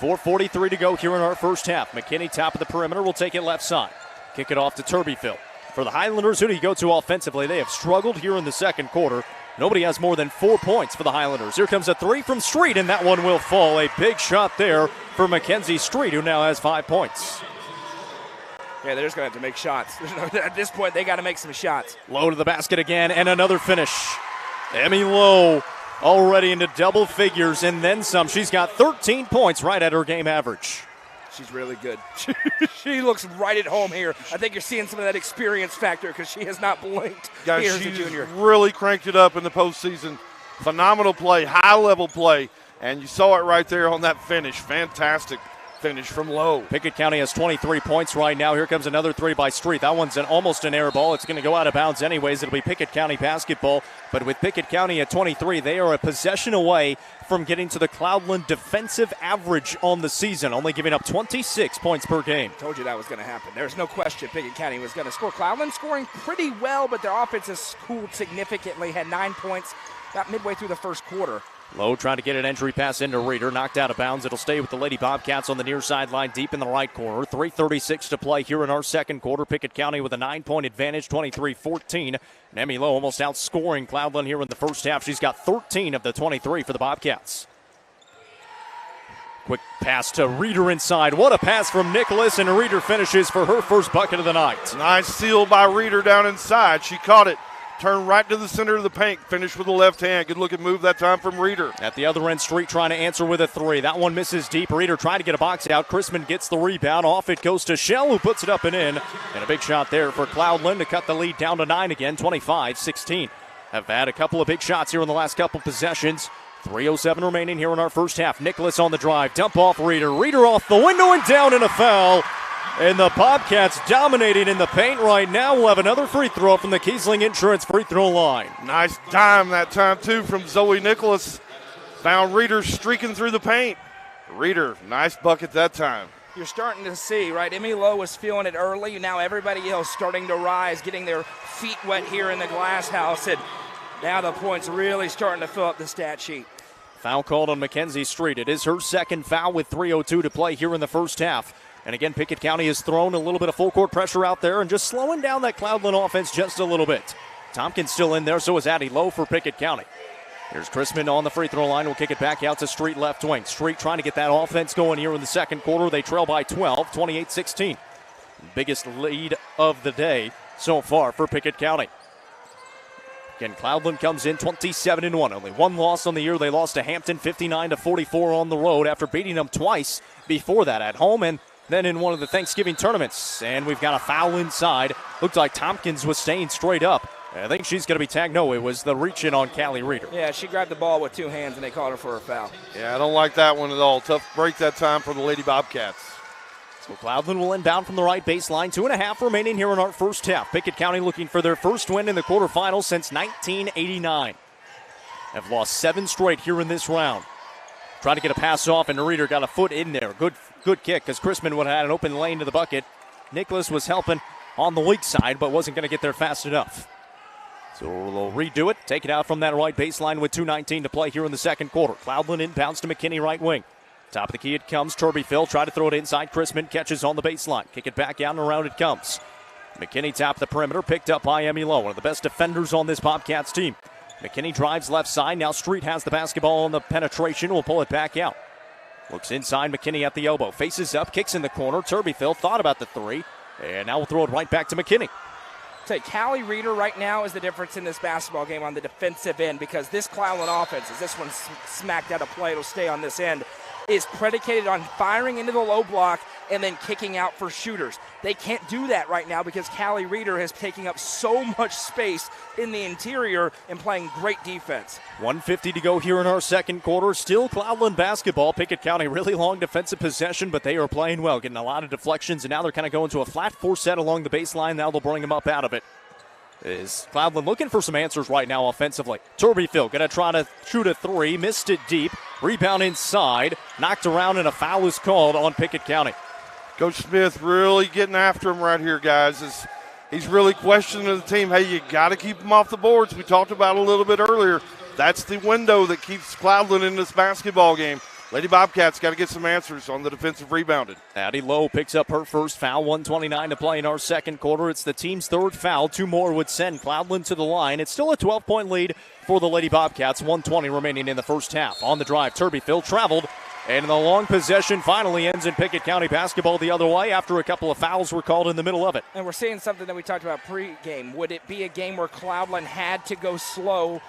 4:43 to go here in our first half. McKinney, top of the perimeter, will take it left side. Kick it off to Turbyfill. For the Highlanders, who do you go to offensively? They have struggled here in the second quarter. Nobody has more than 4 points for the Highlanders. Here comes a three from Street, and that one will fall. A big shot there for Mackenzie Street, who now has 5 points. Yeah, they're just going to have to make shots. At this point, they got to make some shots. Low to the basket again, and another finish. Emmy Lowe already into double figures and then some. She's got 13 points, right at her game average. She's really good. She looks right at home here. I think you're seeing some of that experience factor because she has not blinked Guys, here as a she's junior. really cranked it up in the postseason. Phenomenal play, high-level play, and you saw it right there on that finish. Fantastic finish from Lowe. Pickett County has 23 points right now. Here comes another three by Street. That one's almost an air ball. It's going to go out of bounds anyways. It'll be Pickett County basketball. But with Pickett County at 23, they are a possession away from getting to the Cloudland defensive average on the season, only giving up 26 points per game. Told you that was going to happen. There's no question Pickett County was going to score. Cloudland scoring pretty well, but their offense has cooled significantly. Had 9 points about midway through the first quarter. Lowe trying to get an entry pass into Reeder. Knocked out of bounds. It'll stay with the Lady Bobcats on the near sideline, deep in the right corner. 3:36 to play here in our second quarter. Pickett County with a 9-point advantage, 23-14. And Emmy Lowe almost outscoring Cloudland here in the first half. She's got 13 of the 23 for the Bobcats. Quick pass to Reeder inside. What a pass from Nicholas, and Reeder finishes for her first bucket of the night. Nice steal by Reeder down inside. She caught it. Turned right to the center of the paint. Finished with the left hand. Good looking move that time from Reeder. At the other end, Street trying to answer with a three. That one misses deep. Reeder trying to get a box out. Chrisman gets the rebound. Off it goes to Shell, who puts it up and in. And a big shot there for Cloudland to cut the lead down to 9 again, 25-16. Have had a couple of big shots here in the last couple possessions. 3:07 remaining here in our first half. Nicholas on the drive. Dump off Reeder. Reeder off the window and down in a foul. And the Bobcats dominating in the paint right now. We'll have another free throw from the Kiesling Insurance free throw line. Nice dime that time, too, from Zoe Nicholas. Found Reeder streaking through the paint. Reeder, nice bucket that time. You're starting to see, right? Emmy Lowe was feeling it early. Now everybody else starting to rise, getting their feet wet here in the glass house. And now the points really starting to fill up the stat sheet. Foul called on Mackenzie Street. It is her second foul with 3:02 to play here in the first half. And again, Pickett County has thrown a little bit of full court pressure out there and just slowing down that Cloudland offense just a little bit. Tompkins still in there, so is Addie Lowe for Pickett County. Here's Chrisman on the free throw line. We'll kick it back out to Street left wing. Street trying to get that offense going here in the second quarter. They trail by 12, 28-16. Biggest lead of the day so far for Pickett County. Again, Cloudland comes in 27-1. Only one loss on the year. They lost to Hampton 59-44 on the road after beating them twice before that at home and then in one of the Thanksgiving tournaments. And we've got a foul inside. Looked like Tompkins was staying straight up. I think she's going to be tagged. No, it was the reach-in on Callie Reeder. Yeah, she grabbed the ball with 2 hands, and they called her for a foul. Yeah, I don't like that one at all. Tough break that time for the Lady Bobcats. So Cloudland will inbound from the right baseline. 2.5 remaining here in our first half. Pickett County looking for their first win in the quarterfinals since 1989. Have lost 7 straight here in this round. Trying to get a pass off, and Reeder got a foot in there. Good kick, because Chrisman would have had an open lane to the bucket. Nicholas was helping on the weak side, but wasn't going to get there fast enough. So they'll redo it, take it out from that right baseline with 2:19 to play here in the second quarter. Cloudland inbounds to McKinney right wing. Top of the key it comes. Turbyfield try to throw it inside. Chrisman catches on the baseline. Kick it back out and around it comes. McKinney top of the perimeter, picked up by Emmy Lowe, one of the best defenders on this Bobcats team. McKinney drives left side. Now Street has the basketball on the penetration. Will pull it back out. Looks inside. McKinney at the elbow. Faces up. Kicks in the corner. Turbyfield thought about the three. And now we'll throw it right back to McKinney. Say, Callie Reeder right now is the difference in this basketball game on the defensive end, because this Cloudland offense, as this one's smacked out of play, it'll stay on this end, is predicated on firing into the low block and then kicking out for shooters. They can't do that right now because Callie Reeder is taking up so much space in the interior and playing great defense. 1:50 to go here in our second quarter. Still Cloudland basketball. Pickett County really long defensive possession, but they are playing well, getting a lot of deflections, and now they're kind of going to a flat 4 set along the baseline. Now they'll bring them up out of it. Is Cloudland looking for some answers right now offensively. Turbyfield going to try to shoot a 3. Missed it deep. Rebound inside. Knocked around, and a foul is called on Pickett County. Coach Smith really getting after him right here, guys. He's really questioning the team. Hey, you got to keep them off the boards. We talked about it a little bit earlier. That's the window that keeps Cloudland in this basketball game. Lady Bobcats got to get some answers on the defensive rebounding. Addie Lowe picks up her first foul, 1:29 to play in our second quarter. It's the team's third foul. 2 more would send Cloudland to the line. It's still a 12-point lead for the Lady Bobcats, 1:20 remaining in the first half. On the drive, Turbyfield traveled, and the long possession finally ends in Pickett County basketball the other way after a couple of fouls were called in the middle of it. And we're seeing something that we talked about pre-game. Would it be a game where Cloudland had to go slow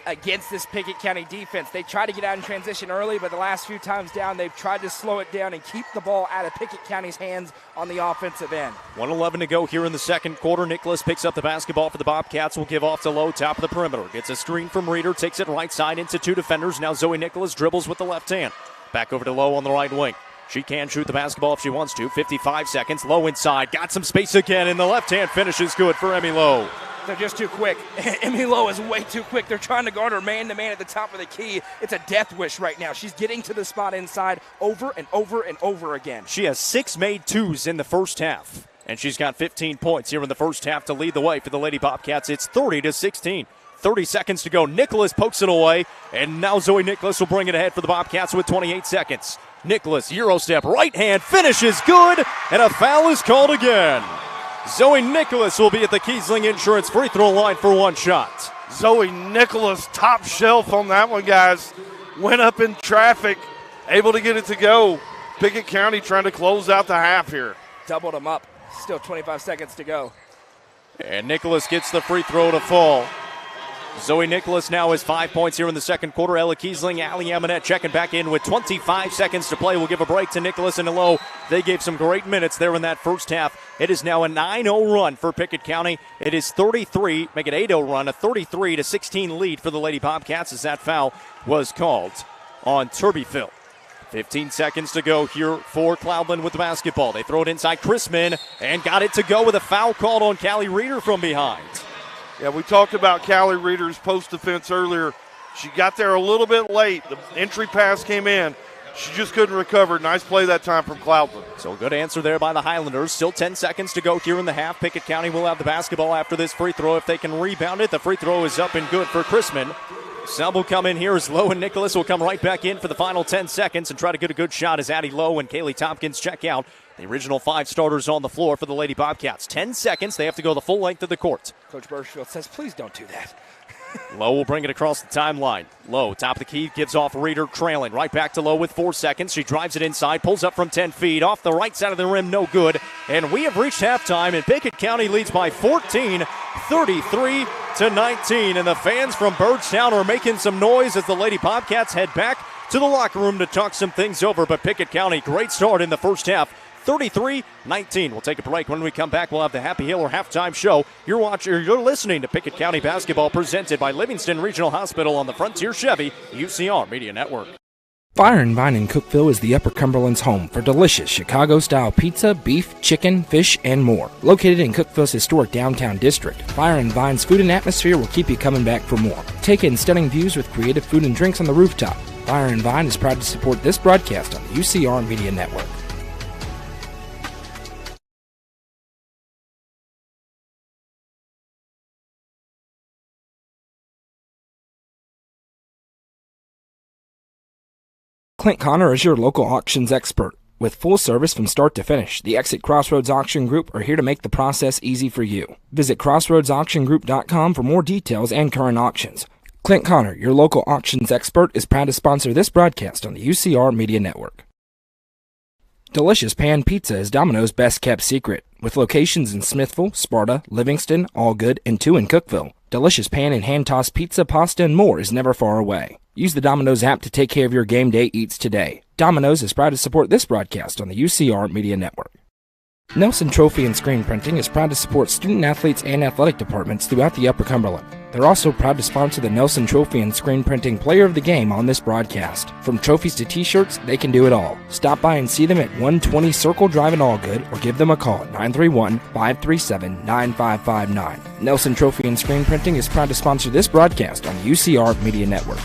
against this Pickett County defense? They tried to get out in transition early, but the last few times down, they've tried to slow it down and keep the ball out of Pickett County's hands on the offensive end. 1:11 to go here in the second quarter. Nicholas picks up the basketball for the Bobcats. Will give off to Lowe, top of the perimeter. Gets a screen from Reeder, takes it right side into 2 defenders. Now Zoe Nicholas dribbles with the left hand. Back over to Lowe on the right wing. She can shoot the basketball if she wants to. 55 seconds. Lowe inside. Got some space again, and the left hand finish is good for Emmy Lowe. They're just too quick. Emmy Lowe is way too quick. They're trying to guard her man-to-man at the top of the key. It's a death wish right now. She's getting to the spot inside over and over and over again. She has 6 made twos in the first half, and she's got 15 points here in the first half to lead the way for the Lady Bobcats. It's 30-16. 30 seconds to go. Nicholas pokes it away, and now Zoe Nicholas will bring it ahead for the Bobcats with 28 seconds. Nicholas, Euro step, right hand, finish is good, and a foul is called again. Zoe Nicholas will be at the Kiesling Insurance free throw line for 1 shot. Zoe Nicholas, top shelf on that one, guys. Went up in traffic, able to get it to go. Pickett County trying to close out the half here. Doubled them up. Still 25 seconds to go. And Nicholas gets the free throw to fall. Zoe Nicholas now has 5 points here in the second quarter. Ella Kiesling, Allie Amonette checking back in with 25 seconds to play. We'll give a break to Nicholas and Lowe. They gave some great minutes there in that first half. It is now a 9-0 run for Pickett County. It is 33, make it 8-0 run, a 33-16 lead for the Lady Bobcats as that foul was called on Turbyfield. 15 seconds to go here for Cloudland with the basketball. They throw it inside Chrisman and got it to go with a foul called on Callie Reeder from behind. Yeah, we talked about Callie Reeder's post defense earlier. She got there a little bit late. The entry pass came in. She just couldn't recover. Nice play that time from Cloudland. So good answer there by the Highlanders. Still 10 seconds to go here in the half. Pickett County will have the basketball after this free throw if they can rebound it. The free throw is up and good for Chrisman. Sub will come in here as Lowe and Nicholas will come right back in for the final 10 seconds and try to get a good shot as Addie Lowe and Kaylee Tompkins check out. The original 5 starters on the floor for the Lady Bobcats. 10 seconds. They have to go the full length of the court. Coach Birchfield says, please don't do that. Lowe will bring it across the timeline. Lowe, top of the key, gives off Reeder, trailing. Right back to Lowe with 4 seconds. She drives it inside, pulls up from 10 feet. Off the right side of the rim, no good. And we have reached halftime, and Pickett County leads by 14, 33-19. And the fans from Birdstown are making some noise as the Lady Bobcats head back to the locker room to talk some things over. But Pickett County, great start in the first half. 33-19. We'll take a break. When we come back, we'll have the Happy Hiller halftime show. You're listening to Pickett County basketball presented by Livingston Regional Hospital on the Frontier Chevy UCR Media Network. Fire and Vine in Cookeville is the Upper Cumberland's home for delicious Chicago-style pizza, beef, chicken, fish, and more. Located in Cookeville's historic downtown district, Fire and Vine's food and atmosphere will keep you coming back for more. Take in stunning views with creative food and drinks on the rooftop. Fire and Vine is proud to support this broadcast on the UCR Media Network. Clint Connor is your local auctions expert. With full service from start to finish, the Exit Crossroads Auction Group are here to make the process easy for you. Visit crossroadsauctiongroup.com for more details and current auctions. Clint Connor, your local auctions expert, is proud to sponsor this broadcast on the UCR Media Network. Delicious Pan Pizza is Domino's best kept secret. With locations in Smithville, Sparta, Livingston, Allgood, and 2 in Cookeville, Delicious Pan and hand-tossed pizza, pasta, and more is never far away. Use the Domino's app to take care of your game day eats today. Domino's is proud to support this broadcast on the UCR Media Network. Nelson Trophy and Screen Printing is proud to support student-athletes and athletic departments throughout the Upper Cumberland. They're also proud to sponsor the Nelson Trophy and Screen Printing Player of the Game on this broadcast. From trophies to t-shirts, they can do it all. Stop by and see them at 120 Circle Drive in Allgood or give them a call at 931-537-9559. Nelson Trophy and Screen Printing is proud to sponsor this broadcast on the UCR Media Network.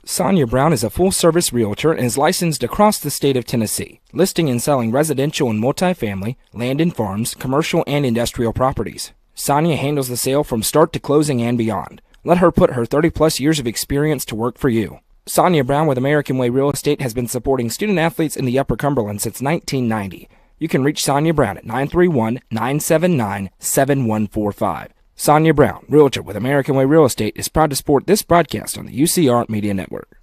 Sonia Brown is a full-service realtor and is licensed across the state of Tennessee, listing and selling residential and multifamily, land and farms, commercial and industrial properties. Sonia handles the sale from start to closing and beyond. Let her put her 30-plus years of experience to work for you. Sonia Brown with American Way Real Estate has been supporting student-athletes in the Upper Cumberland since 1990. You can reach Sonia Brown at 931-979-7145. Sonia Brown, Realtor with American Way Real Estate, is proud to support this broadcast on the UCR Media Network.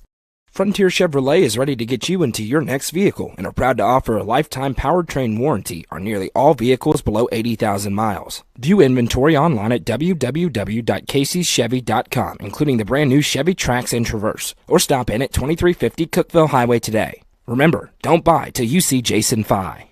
Frontier Chevrolet is ready to get you into your next vehicle and are proud to offer a lifetime powertrain warranty on nearly all vehicles below 80,000 miles. View inventory online at www.caseychevy.com, including the brand new Chevy Trax and Traverse, or stop in at 2350 Cookeville Highway today. Remember, don't buy till you see Jason Fye.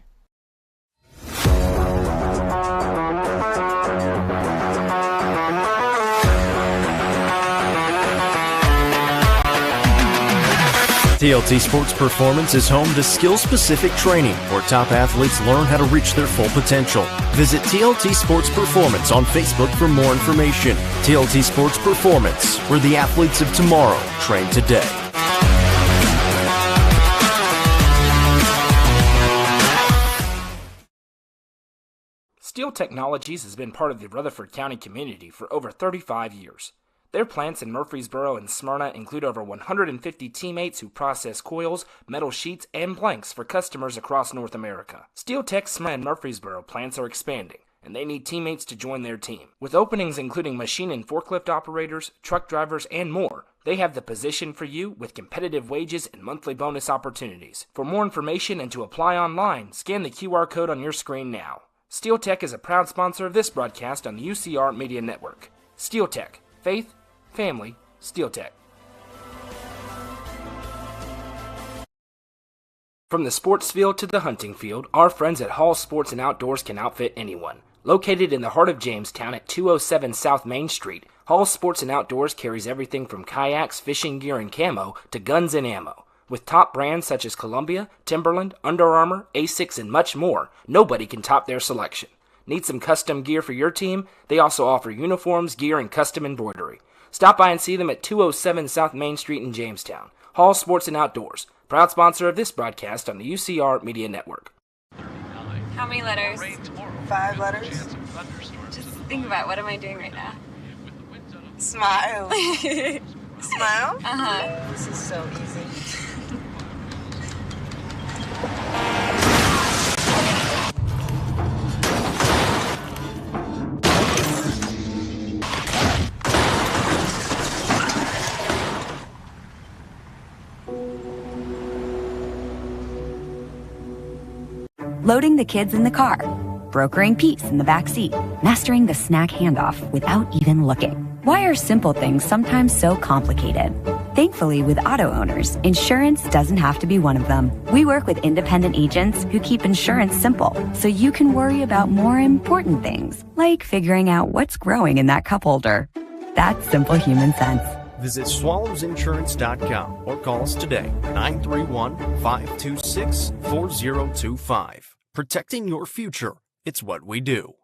TLT Sports Performance is home to skill-specific training where top athletes learn how to reach their full potential. Visit TLT Sports Performance on Facebook for more information. TLT Sports Performance, where the athletes of tomorrow train today. Steel Technologies has been part of the Rutherford County community for over 35 years. Their plants in Murfreesboro and Smyrna include over 150 teammates who process coils, metal sheets, and blanks for customers across North America. Steel Tech's Smyrna and Murfreesboro plants are expanding, and they need teammates to join their team. With openings including machine and forklift operators, truck drivers, and more, they have the position for you with competitive wages and monthly bonus opportunities. For more information and to apply online, scan the QR code on your screen now. Steel Tech is a proud sponsor of this broadcast on the UCR Media Network. Steel Tech. Faith, family, Steel Tech. From the sports field to the hunting field, our friends at Hall Sports and Outdoors can outfit anyone. Located in the heart of Jamestown at 207 South Main Street, Hall Sports and Outdoors carries everything from kayaks, fishing gear, and camo to guns and ammo. With top brands such as Columbia, Timberland, Under Armour, Asics, and much more, nobody can top their selection. Need some custom gear for your team? They also offer uniforms, gear, and custom embroidery. Stop by and see them at 207 South Main Street in Jamestown. Hall Sports and Outdoors, proud sponsor of this broadcast on the UCR Media Network. How many letters? 5 letters. Just think about, what am I doing right now? Smile. Smile? Uh-huh. This is so easy. Loading the kids in the car, brokering peace in the back seat, mastering the snack handoff without even looking. Why are simple things sometimes so complicated? Thankfully, with auto owners, insurance doesn't have to be one of them. We work with independent agents who keep insurance simple, so you can worry about more important things, like figuring out what's growing in that cup holder. That's simple human sense. Visit swallowsinsurance.com or call us today, 931-526-4025. Protecting your future. It's what we do.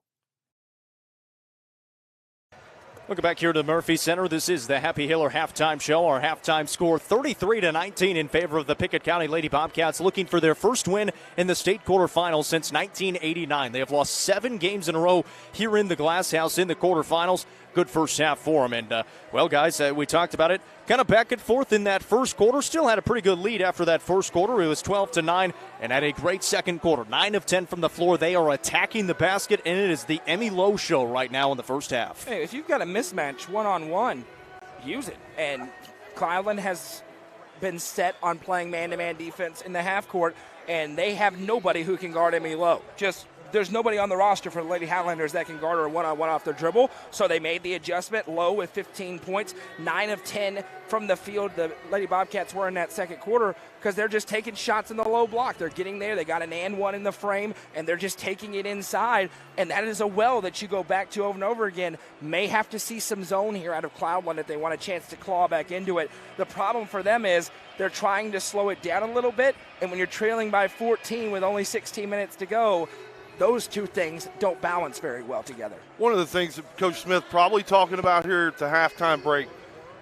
Welcome back here to the Murphy Center. This is the Happy Hiller halftime show. Our halftime score 33-19 in favor of the Pickett County Lady Bobcats, looking for their first win in the state quarterfinals since 1989. They have lost 7 games in a row here in the Glass House in the quarterfinals. Good first half for them. And, well, guys, we talked about it. Kind of back and forth in that first quarter. Still had a pretty good lead after that first quarter. It was 12-9 and had a great second quarter. 9 of 10 from the floor. They are attacking the basket, and it is the Emmy Lowe show right now in the first half. Hey, if you've got a mismatch one-on-one, use it. And Cloudland has been set on playing man-to-man defense in the half court, and they have nobody who can guard Emmy Lowe. There's nobody on the roster for the Lady Highlanders that can guard her one-on-one off their dribble, so they made the adjustment. Low with 15 points, 9 of 10 from the field. The Lady Bobcats were in that second quarter because they're just taking shots in the low block. They're getting there. They got an and one in the frame, and they're just taking it inside, and that is a well that you go back to over and over again. May have to see some zone here out of Cloudland if they want a chance to claw back into it. The problem for them is they're trying to slow it down a little bit, and when you're trailing by 14 with only 16 minutes to go, those two things don't balance very well together. One of the things that Coach Smith probably talking about here at the halftime break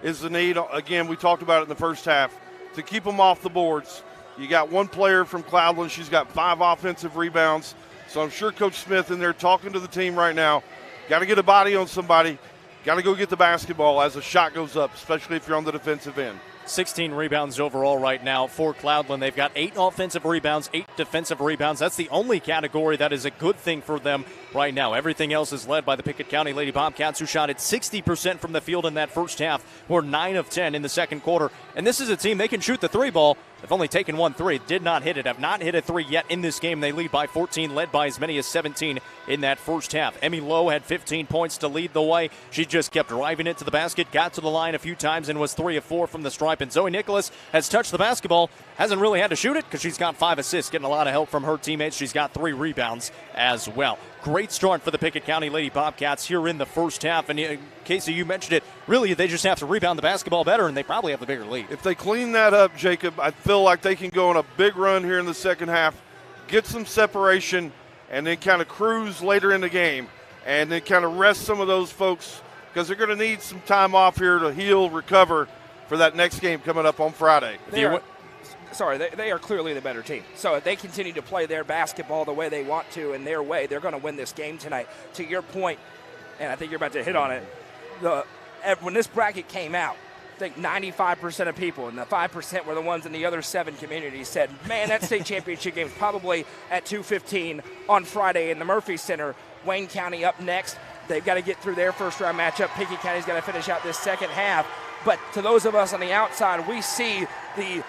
is the need, again, we talked about it in the first half, to keep them off the boards. You got one player from Cloudland. She's got 5 offensive rebounds. So I'm sure Coach Smith in there talking to the team right now, got to get a body on somebody, got to go get the basketball as a shot goes up, especially if you're on the defensive end. 16 rebounds overall right now for Cloudland. They've got 8 offensive rebounds, 8 defensive rebounds. That's the only category that is a good thing for them right now. Everything else is led by the Pickett County Lady Bobcats, who shot at 60% from the field in that first half, were 9 of 10 in the second quarter. And this is a team, they can shoot the 3 ball. They've only taken 1 3, did not hit it, have not hit a 3 yet in this game. They lead by 14, led by as many as 17 in that first half. Emmy Lowe had 15 points to lead the way. She just kept driving it to the basket, got to the line a few times, and was 3 of 4 from the stripe. And Zoe Nicholas has touched the basketball, hasn't really had to shoot it because she's got 5 assists, getting a lot of help from her teammates. She's got 3 rebounds as well. Great start for the Pickett County Lady Bobcats here in the first half. And Casey, you mentioned it. Really, they just have to rebound the basketball better, and they probably have the bigger lead. If they clean that up, Jacob, I feel like they can go on a big run here in the second half, get some separation, and then kind of cruise later in the game, and then kind of rest some of those folks because they're going to need some time off here to heal, recover for that next game coming up on Friday. They are clearly the better team. So if they continue to play their basketball the way they want to in their way, they're going to win this game tonight. To your point, and I think you're about to hit on it, when this bracket came out, I think 95% of people, and the 5% were the ones in the other 7 communities, said, man, that state championship game is probably at 2:15 on Friday in the Murphy Center. Wayne County up next. They've got to get through their first round matchup. Pickett County's got to finish out this second half. But to those of us on the outside, we see the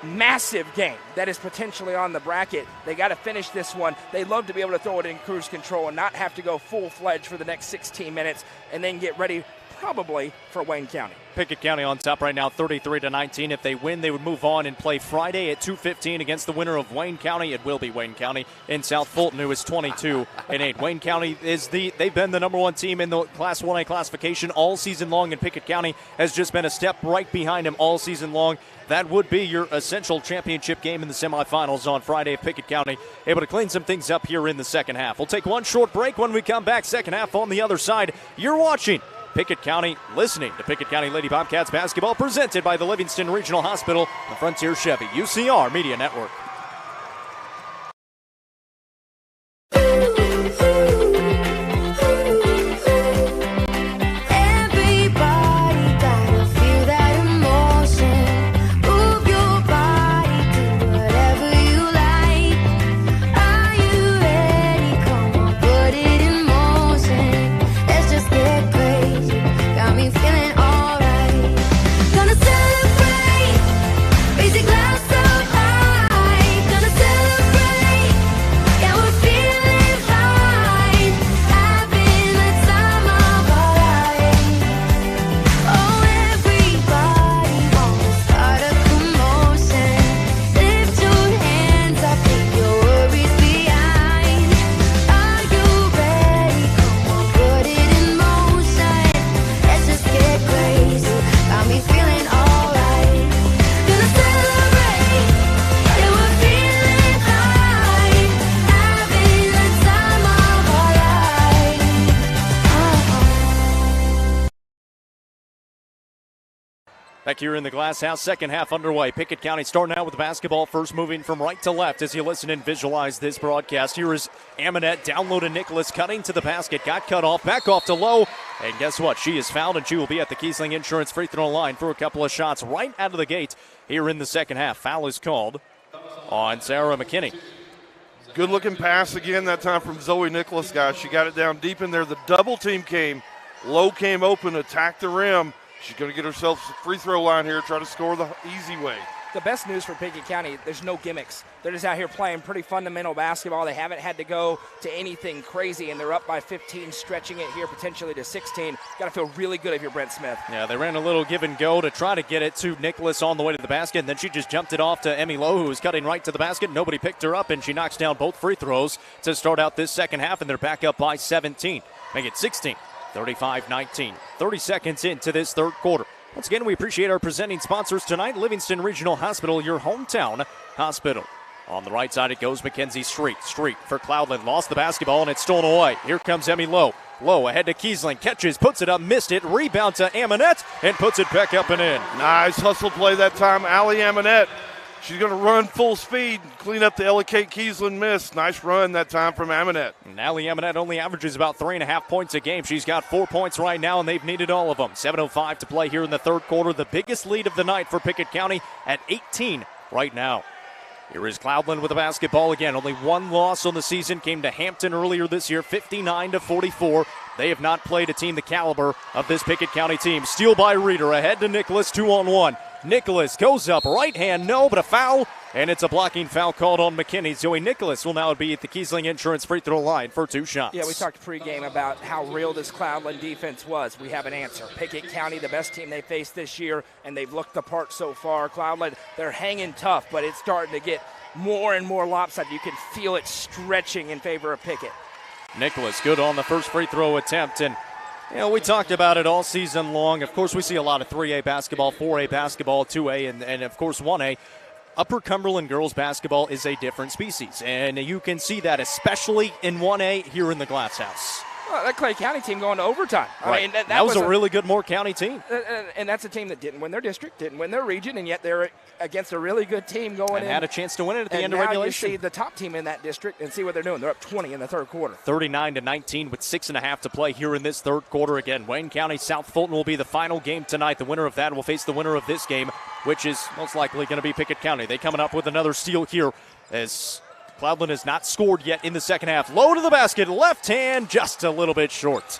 massive game that is potentially on the bracket. They got to finish this one. They love to be able to throw it in cruise control and not have to go full-fledged for the next 16 minutes and then get ready probably for Wayne County. Pickett County on top right now, 33-19. If they win, they would move on and play Friday at 2:15 against the winner of Wayne County. It will be Wayne County in South Fulton, who is 22-8. Wayne County they've been the number 1 team in the Class 1A classification all season long, and Pickett County has just been a step right behind them all season long. That would be your essential championship game in the semifinals on Friday if Pickett County able to clean some things up here in the second half. We'll take one short break. When we come back, second half on the other side. You're watching Pickett County, listening to Pickett County Lady Bobcats basketball, presented by the Livingston Regional Hospital, the Frontier Chevy, UCR Media Network. Back here in the Glass House, second half underway. Pickett County starting out with the basketball first, moving from right to left as you listen and visualize this broadcast. Here is Aminette, down low to Nicholas, cutting to the basket, got cut off, back off to Lowe. And guess what? She is fouled, and she will be at the Kiesling Insurance free throw line for a couple of shots right out of the gate here in the second half. Foul is called on Sarah McKinney. Good looking pass again, that time from Zoe Nicholas, guys. She got it down deep in there. The double team came. Lowe came open, attacked the rim. She's going to get herself a free throw line here, try to score the easy way. The best news for Pickett County, there's no gimmicks. They're just out here playing pretty fundamental basketball. They haven't had to go to anything crazy, and they're up by 15, stretching it here potentially to 16. Got to feel really good if you're Brent Smith. Yeah, they ran a little give and go to try to get it to Nicholas on the way to the basket, and then she just jumped it off to Emmy Lowe, who was cutting right to the basket. Nobody picked her up, and she knocks down both free throws to start out this second half, and they're back up by 17. Make it 16, 35-19. 30 seconds into this third quarter. Once again, we appreciate our presenting sponsors tonight, Livingston Regional Hospital, your hometown hospital. On the right side, it goes Mackenzie Street. Street for Cloudland. Lost the basketball, and it's stolen away. Here comes Emmy Lowe. Lowe ahead to Kiesling. Catches, puts it up, missed it. Rebound to Aminette, and puts it back up and in. Nice hustle play that time. Allie Aminette She's going to run full speed, clean up the Ellicott Kiesland miss. Nice run that time from Amonette. And Allie Amonette only averages about 3.5 points a game. She's got 4 points right now, and they've needed all of them. 7:05 to play here in the third quarter. The biggest lead of the night for Pickett County at 18 right now. Here is Cloudland with the basketball again. Only one loss on the season came to Hampton earlier this year, 59-44. They have not played a team the caliber of this Pickett County team. Steal by Reeder, ahead to Nicholas, 2-on-1. Nicholas goes up, right hand, no, but a foul, and it's a blocking foul called on McKinney. Zoe Nicholas will now be at the Kiesling Insurance free throw line for 2 shots. Yeah, we talked pregame about how real this Cloudland defense was. We have an answer. Pickett County, the best team they faced this year, and they've looked the part so far. Cloudland, they're hanging tough, but it's starting to get more and more lopsided. You can feel it stretching in favor of Pickett. Nicholas good on the first free throw attempt, and we talked about it all season long. Of course, we see a lot of 3A basketball, 4A basketball, 2A, and of course 1A. Upper Cumberland girls basketball is a different species, and you can see that especially in 1A here in the Glass House. Well, that Clay County team going to overtime. Right. I mean, that was a really good Moore County team. And that's a team that didn't win their district, didn't win their region, and yet they're against a really good team going and in. had a chance to win it at the end of now regulation. You see the top team in that district and see what they're doing. They're up 20 in the third quarter. 39-19 with 6.5 to play here in this third quarter. Again, Wayne County South Fulton will be the final game tonight. The winner of that will face the winner of this game, which is most likely going to be Pickett County. They coming up with another steal here as Cloudland has not scored yet in the second half. Low to the basket, left hand, just a little bit short.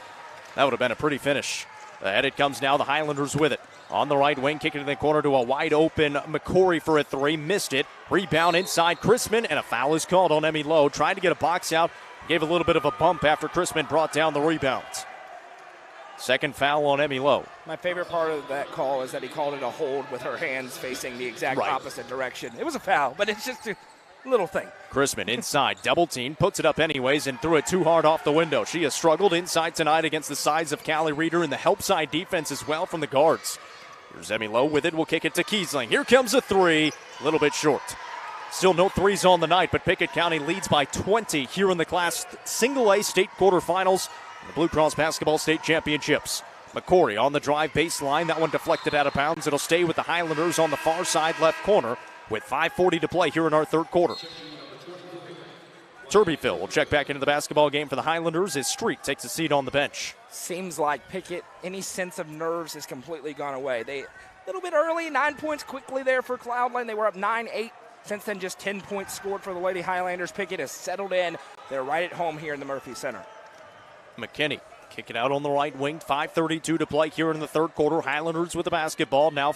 That would have been a pretty finish. Ahead it comes now, the Highlanders with it. On the right wing, kicking in the corner to a wide open McCory for a three. Missed it. Rebound inside Chrisman, and a foul is called on Emmy Lowe. Tried to get a box out. Gave a little bit of a bump after Chrisman brought down the rebound. Second foul on Emmy Lowe. My favorite part of that call is that he called it a hold with her hands facing the exact opposite direction. It was a foul, but it's just a little thing. Chrisman inside, double team, puts it up anyways and threw it too hard off the window. She has struggled inside tonight against the size of Callie Reeder and the help side defense as well from the guards. Here's Emmy Lowe with it. We'll kick it to Kiesling. Here comes a three. A little bit short. Still no threes on the night, but Pickett County leads by 20 here in the Class Single A state quarterfinals, the Blue Cross Basketball State Championships. McCory on the drive baseline. That one deflected out of bounds. It'll stay with the Highlanders on the far side left corner with 5:40 to play here in our third quarter. Turbyville will check back into the basketball game for the Highlanders as Street takes a seat on the bench. Seems like Pickett, any sense of nerves has completely gone away. They a little bit early, 9 points quickly there for Cloudland. They were up 9-8. Since then, just 10 points scored for the Lady Highlanders. Pickett has settled in. They're right at home here in the Murphy Center. McKinney kick it out on the right wing. 5:32 to play here in the third quarter. Highlanders with the basketball. Now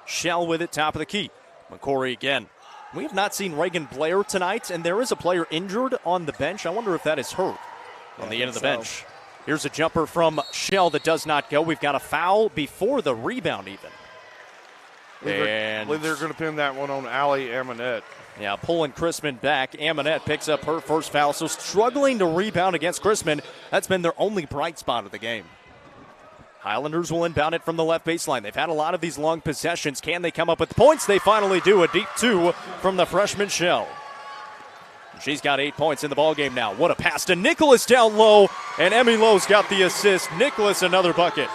Shell with it, top of the key. McCory again. We have not seen Reagan Blair tonight, and there is a player injured on the bench. I wonder if that is her on the end of the bench. Here's a jumper from Shell that does not go. We've got a foul before the rebound even. I believe they're going to pin that one on Allie Amonette. Yeah, pulling Chrisman back. Amonette picks up her first foul, so struggling to rebound against Chrisman. That's been their only bright spot of the game. Highlanders will inbound it from the left baseline. They've had a lot of these long possessions. Can they come up with points? They finally do. A deep two from the freshman Shell. She's got 8 points in the ballgame now. What a pass to Nicholas down low, and Emmy Lowe's got the assist. Nicholas another bucket.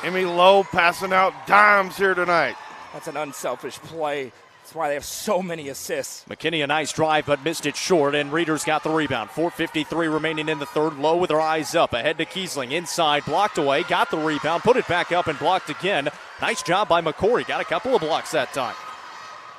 Emmy Lowe passing out dimes here tonight. That's an unselfish play. That's why they have so many assists. McKinney a nice drive but missed it short, and Reeder's got the rebound. 4:53 remaining in the third. Lowe with her eyes up. Ahead to Kiesling. Inside, blocked away. Got the rebound. Put it back up and blocked again. Nice job by McCory. Got a couple of blocks that time.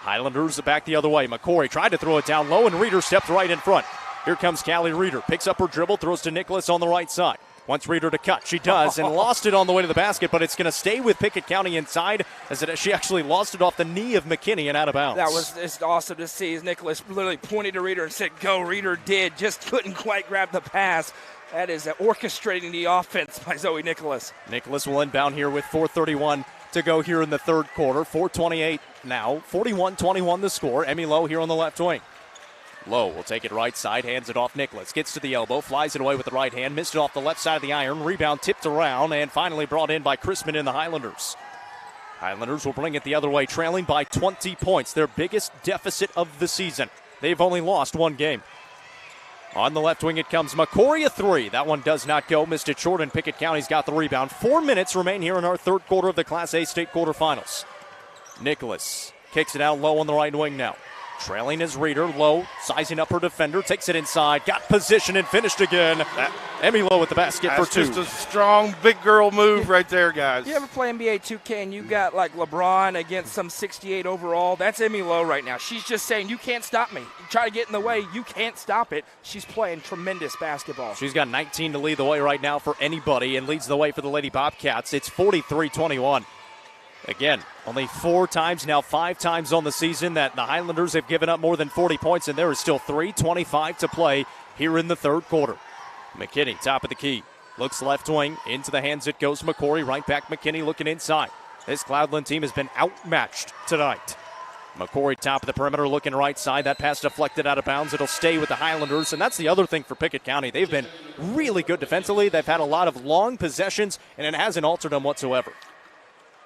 Highlanders back the other way. McCory tried to throw it down low, and Reeder stepped right in front. Here comes Callie Reeder. Picks up her dribble. Throws to Nicholas on the right side. Wants Reeder to cut. She does, and lost it on the way to the basket, but it's going to stay with Pickett County inside as she actually lost it off the knee of McKinney and out of bounds. That was just awesome to see as Nicholas literally pointed to Reeder and said, go. Reeder did. Just couldn't quite grab the pass. That is orchestrating the offense by Zoe Nicholas. Nicholas will inbound here with 4:31 to go here in the third quarter. 4:28 now. 41-21 the score. Emmy Lowe here on the left wing. Lowe will take it right side, hands it off Nicholas. Gets to the elbow, flies it away with the right hand, missed it off the left side of the iron. Rebound tipped around and finally brought in by Chrisman and the Highlanders. Highlanders will bring it the other way, trailing by 20 points, their biggest deficit of the season. They've only lost one game. On the left wing it comes. McCory a three. That one does not go. Missed it short, and Pickett County's got the rebound. 4 minutes remain here in our third quarter of the Class A state quarterfinals. Nicholas Kicks it out low on the right wing now. Trailing his Reader. Lowe sizing up her defender. Takes it inside. Got position and finished again. Emmy Lowe with the basket for two. That's just a strong big girl move right there, guys. You ever play NBA 2K and you got like LeBron against some 68 overall? That's Emmy Lowe right now. She's just saying, you can't stop me. You try to get in the way, you can't stop it. She's playing tremendous basketball. She's got 19 to lead the way right now for anybody and leads the way for the Lady Bobcats. It's 43-21. Again, only 4 times, now 5 times on the season that the Highlanders have given up more than 40 points, and there is still 3:25 to play here in the third quarter. McKinney, top of the key, looks left wing, into the hands it goes McCory, right back McKinney looking inside. This Cloudland team has been outmatched tonight. McCory, top of the perimeter, looking right side. That pass deflected out of bounds. It'll stay with the Highlanders, and that's the other thing for Pickett County. They've been really good defensively. They've had a lot of long possessions, and it hasn't altered them whatsoever.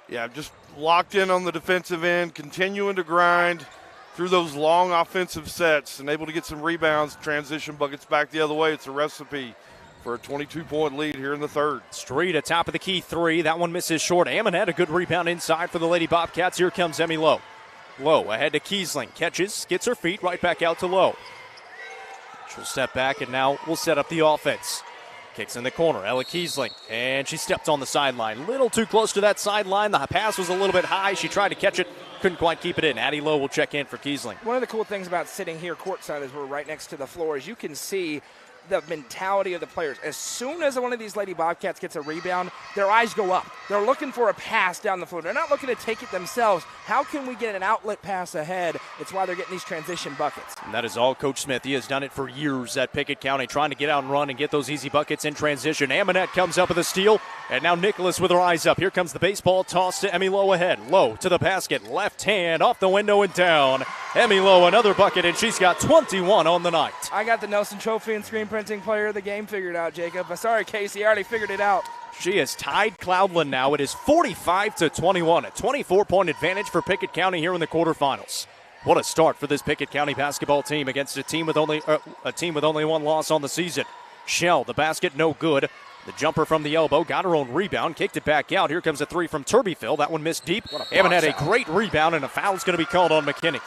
Yeah, just locked in on the defensive end, continuing to grind through those long offensive sets and able to get some rebounds, transition buckets back the other way. It's a recipe for a 22-point lead here in the third. Street, a top of the key three. That one misses short. Ammon had a good rebound inside for the Lady Bobcats. Here comes Emmy Lowe. Lowe ahead to Kiesling. Catches, gets her feet right back out to Lowe. She'll step back and now we'll set up the offense. Kicks in the corner, Ella Kiesling, and she stepped on the sideline. Little too close to that sideline. The pass was a little bit high. She tried to catch it, couldn't quite keep it in. Addie Lowe will check in for Kiesling. One of the cool things about sitting here courtside is we're right next to the floor is you can see the mentality of the players. As soon as one of these Lady Bobcats gets a rebound, their eyes go up. They're looking for a pass down the floor. They're not looking to take it themselves. How can we get an outlet pass ahead? It's why they're getting these transition buckets. And that is all Coach Smith. He has done it for years at Pickett County, trying to get out and run and get those easy buckets in transition. Ammonette comes up with a steal, and now Nicholas with her eyes up. Here comes the baseball toss to Emmy Lowe ahead. Lowe to the basket, left hand off the window and down. Emmy Lowe another bucket, and she's got 21 on the night. I got the Nelson Trophy and screen printing player of the game figured out, Jacob. Sorry, Casey, I already figured it out. She has tied Cloudland now. It is 45-21, a 24-point advantage for Pickett County here in the quarterfinals. What a start for this Pickett County basketball team against a team with only one loss on the season. Shell, the basket, no good. The jumper from the elbow, got her own rebound, kicked it back out. Here comes a three from Turbyville. That one missed deep. Ammon had a great rebound, and a foul's going to be called on McKinney.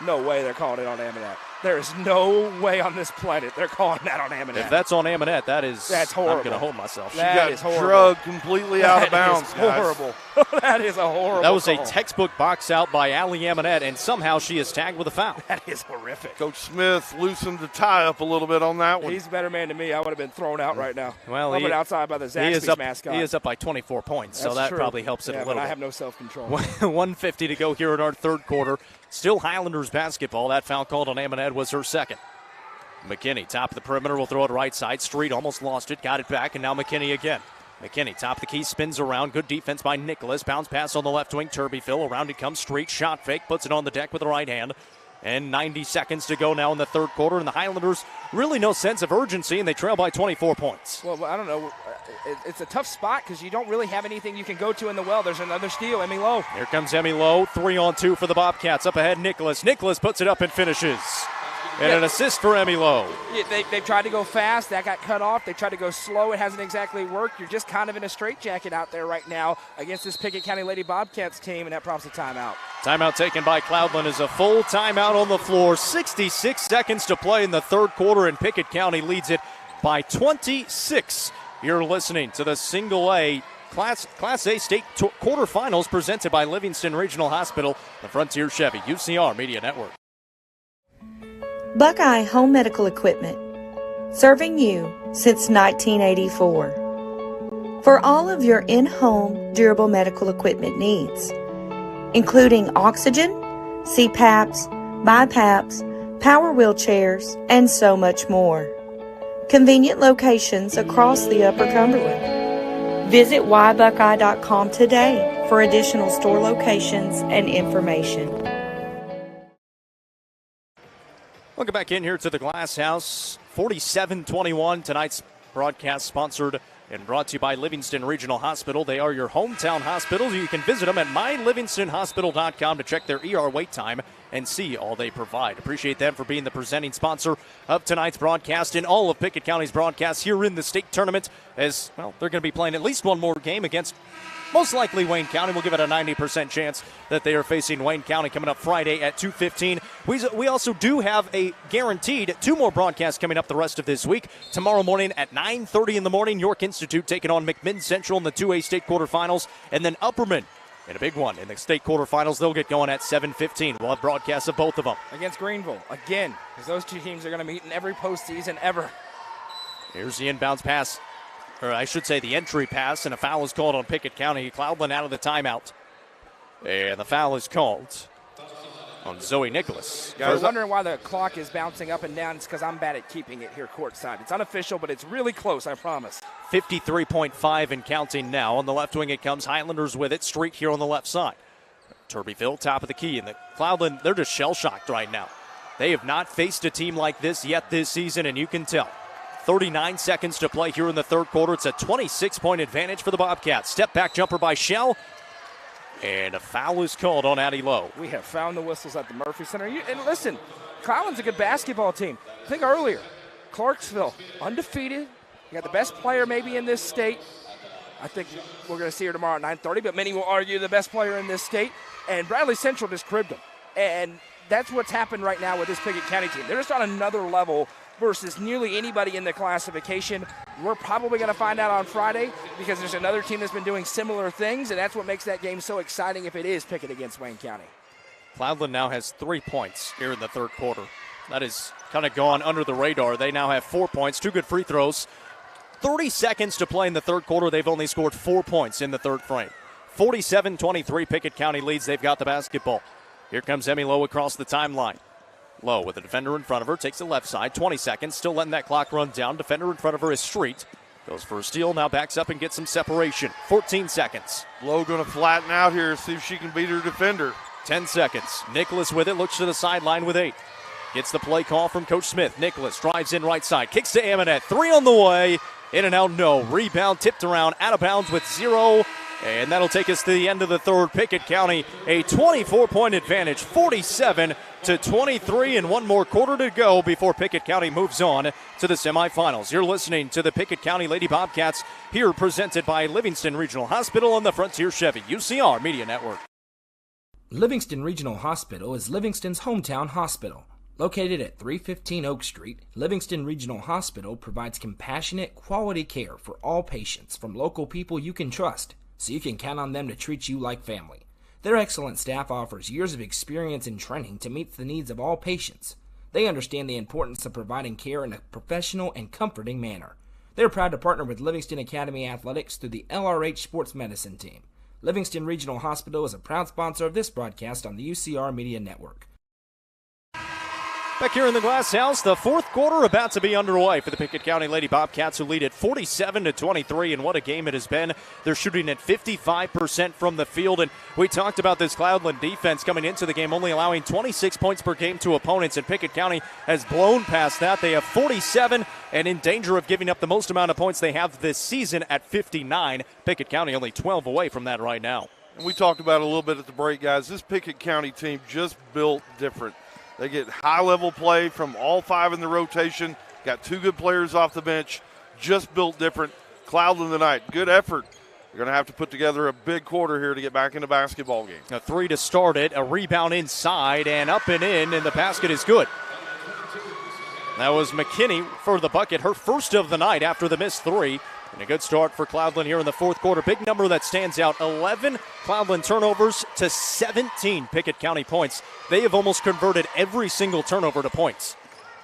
No way they're calling it on Ammonette. There is no way on this planet they're calling that on Ammonette. If that's on Ammonette, that's horrible. I'm going to hold myself. That is horrible. Drugged completely out of bounds, horrible. That is a horrible That was call. a textbook box out by Allie Ammonette, and somehow she is tagged with a foul. That is horrific. Coach Smith loosened the tie up a little bit on that one. He's a better man than me. I would have been thrown out right now. Well, I've been outside by the Zaxby's mascot. He is up by 24 points, so that probably helps it a little bit. I have no self-control. 1:50 to go here in our third quarter. Still Highlanders basketball. That foul called on Ammonette was her second. McKinney, top of the perimeter, will throw it right side. Street almost lost it, got it back, and now McKinney again. McKinney, top of the key, spins around. Good defense by Nicholas. Bounce pass on the left wing. Turbyville, around it comes Street. Shot fake, puts it on the deck with the right hand. And 90 seconds to go now in the third quarter, and the Highlanders really no sense of urgency, and they trail by 24 points. Well, I don't know. It's a tough spot because you don't really have anything you can go to in the well. There's another steal, Emmy Lowe. Here comes Emmy Lowe, 3-on-2 for the Bobcats. Up ahead, Nicholas. Nicholas puts it up and finishes. And an assist for Emmy Lowe. Yeah, they've tried to go fast. That got cut off. They tried to go slow. It hasn't exactly worked. You're just kind of in a straitjacket out there right now against this Pickett County Lady Bobcats team, and that prompts a timeout. Timeout taken by Cloudland is a full timeout on the floor. 66 seconds to play in the third quarter, and Pickett County leads it by 26. You're listening to the Single A Class A State quarterfinals presented by Livingston Regional Hospital, the Frontier Chevy, UCR Media Network. Buckeye Home Medical Equipment, serving you since 1984. For all of your in-home durable medical equipment needs, including oxygen, CPAPs, BiPAPs, power wheelchairs, and so much more. Convenient locations across the Upper Cumberland. Visit whybuckeye.com today for additional store locations and information. Welcome back in here to the Glass House. 47-21. Tonight's broadcast sponsored and brought to you by Livingston Regional Hospital. They are your hometown hospital. You can visit them at mylivingstonhospital.com to check their ER wait time and see all they provide. Appreciate them for being the presenting sponsor of tonight's broadcast and all of Pickett County's broadcasts here in the state tournament, as, well, they're going to be playing at least one more game against most likely Wayne County. We'll give it a 90% chance that they are facing Wayne County coming up Friday at 2:15. We also do have a guaranteed 2 more broadcasts coming up the rest of this week. Tomorrow morning at 9:30 in the morning, York Institute taking on McMinn Central in the 2A state quarterfinals, and then Upperman in a big one in the state quarterfinals. They'll get going at 7:15. We'll have broadcasts of both of them. Against Greenville, again, because those two teams are going to meet in every postseason ever. Here's the inbounds pass, or I should say the entry pass, and a foul is called on Pickett County. Cloudland out of the timeout. And the foul is called on Zoe Nicholas. Guys, wondering why the clock is bouncing up and down. It's because I'm bad at keeping it here courtside. It's unofficial, but it's really close, I promise. 53.5 and counting now. On the left wing it comes. Highlanders with it. Street here on the left side. Turbyville, top of the key. And the Cloudland, they're just shell-shocked right now. They have not faced a team like this yet this season, and you can tell. 39 seconds to play here in the third quarter. It's a 26-point advantage for the Bobcats. Step back jumper by Shell. And a foul is called on Addie Lowe. We have found the whistles at the Murphy Center. And listen, Cloudland's a good basketball team. Think earlier, Clarksville, undefeated. You got the best player maybe in this state. I think we're going to see her tomorrow at 9:30, but many will argue the best player in this state. And Bradley Central just cribbed them. And that's what's happened right now with this Pickett County team. They're just on another level versus nearly anybody in the classification. We're probably going to find out on Friday because there's another team that's been doing similar things, and that's what makes that game so exciting if it is Pickett against Wayne County. Cloudland now has 3 points here in the third quarter. That is kind of gone under the radar. They now have 4 points, 2 good free throws. 30 seconds to play in the third quarter. They've only scored 4 points in the third frame. 47-23, Pickett County leads. They've got the basketball. Here comes Emmy Lowe across the timeline. Lowe with a defender in front of her, takes the left side, 20 seconds, still letting that clock run down. Defender in front of her is Street. Goes for a steal, now backs up and gets some separation. 14 seconds. Lowe going to flatten out here, see if she can beat her defender. 10 seconds. Nicholas with it, looks to the sideline with 8. Gets the play call from Coach Smith. Nicholas drives in right side, kicks to Amonette. 3 on the way. In and out, no. Rebound tipped around, out of bounds with 0. And that'll take us to the end of the third. Pickett County, a 24-point advantage, 47-23, and 1 more quarter to go before Pickett County moves on to the semifinals. You're listening to the Pickett County Lady Bobcats, here presented by Livingston Regional Hospital and the Frontier Chevy UCR Media Network. Livingston Regional Hospital is Livingston's hometown hospital. Located at 315 Oak Street, Livingston Regional Hospital provides compassionate, quality care for all patients from local people you can trust, so you can count on them to treat you like family. Their excellent staff offers years of experience and training to meet the needs of all patients. They understand the importance of providing care in a professional and comforting manner. They're proud to partner with Livingston Academy Athletics through the LRH Sports Medicine Team. Livingston Regional Hospital is a proud sponsor of this broadcast on the UCR Media Network. Back here in the Glass House, the fourth quarter about to be underway for the Pickett County Lady Bobcats, who lead at 47-23, and what a game it has been. They're shooting at 55% from the field, and we talked about this Cloudland defense coming into the game, only allowing 26 points per game to opponents, and Pickett County has blown past that. They have 47 and in danger of giving up the most amount of points they have this season at 59. Pickett County only 12 away from that right now. And we talked about it a little bit at the break, guys. This Pickett County team just built different. They get high-level play from all 5 in the rotation. Got 2 good players off the bench. Just built different. Cloudland tonight, good effort. They're going to have to put together a big quarter here to get back in the basketball game. A 3 to start it, a rebound inside, and up and in, and the basket is good. That was McKinney for the bucket, her first of the night after the missed 3. And a good start for Cloudland here in the fourth quarter. Big number that stands out, 11 Cloudland turnovers to 17 Pickett County points. They have almost converted every single turnover to points.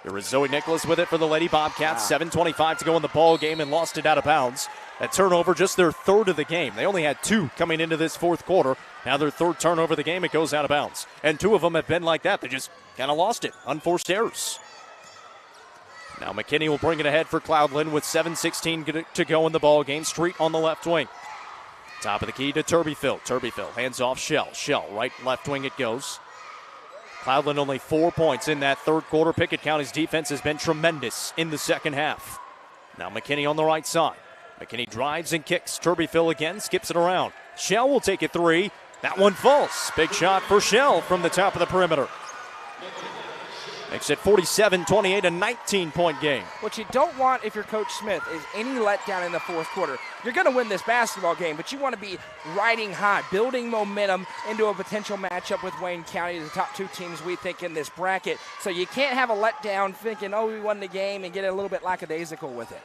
There is Zoe Nicholas with it for the Lady Bobcats. 7:25 to go in the ball game and lost it out of bounds. That turnover, just their third of the game. They only had 2 coming into this fourth quarter. Now their third turnover of the game, it goes out of bounds. And 2 of them have been like that. They just kind of lost it. Unforced errors. Now McKinney will bring it ahead for Cloudland with 7:16 to go in the ball game. Street on the left wing. Top of the key to Turbyville. Turbyville hands off Shell. Shell, right left wing it goes. Cloudland only 4 points in that third quarter. Pickett County's defense has been tremendous in the second half. Now McKinney on the right side. McKinney drives and kicks. Turbyville again, skips it around. Shell will take a 3. That one falls. Big shot for Shell from the top of the perimeter. Makes it 47-28, a 19-point game. What you don't want if you're Coach Smith is any letdown in the fourth quarter. You're going to win this basketball game, but you want to be riding high, building momentum into a potential matchup with Wayne County, the top two teams we think in this bracket. So you can't have a letdown thinking, oh, we won the game, and get a little bit lackadaisical with it.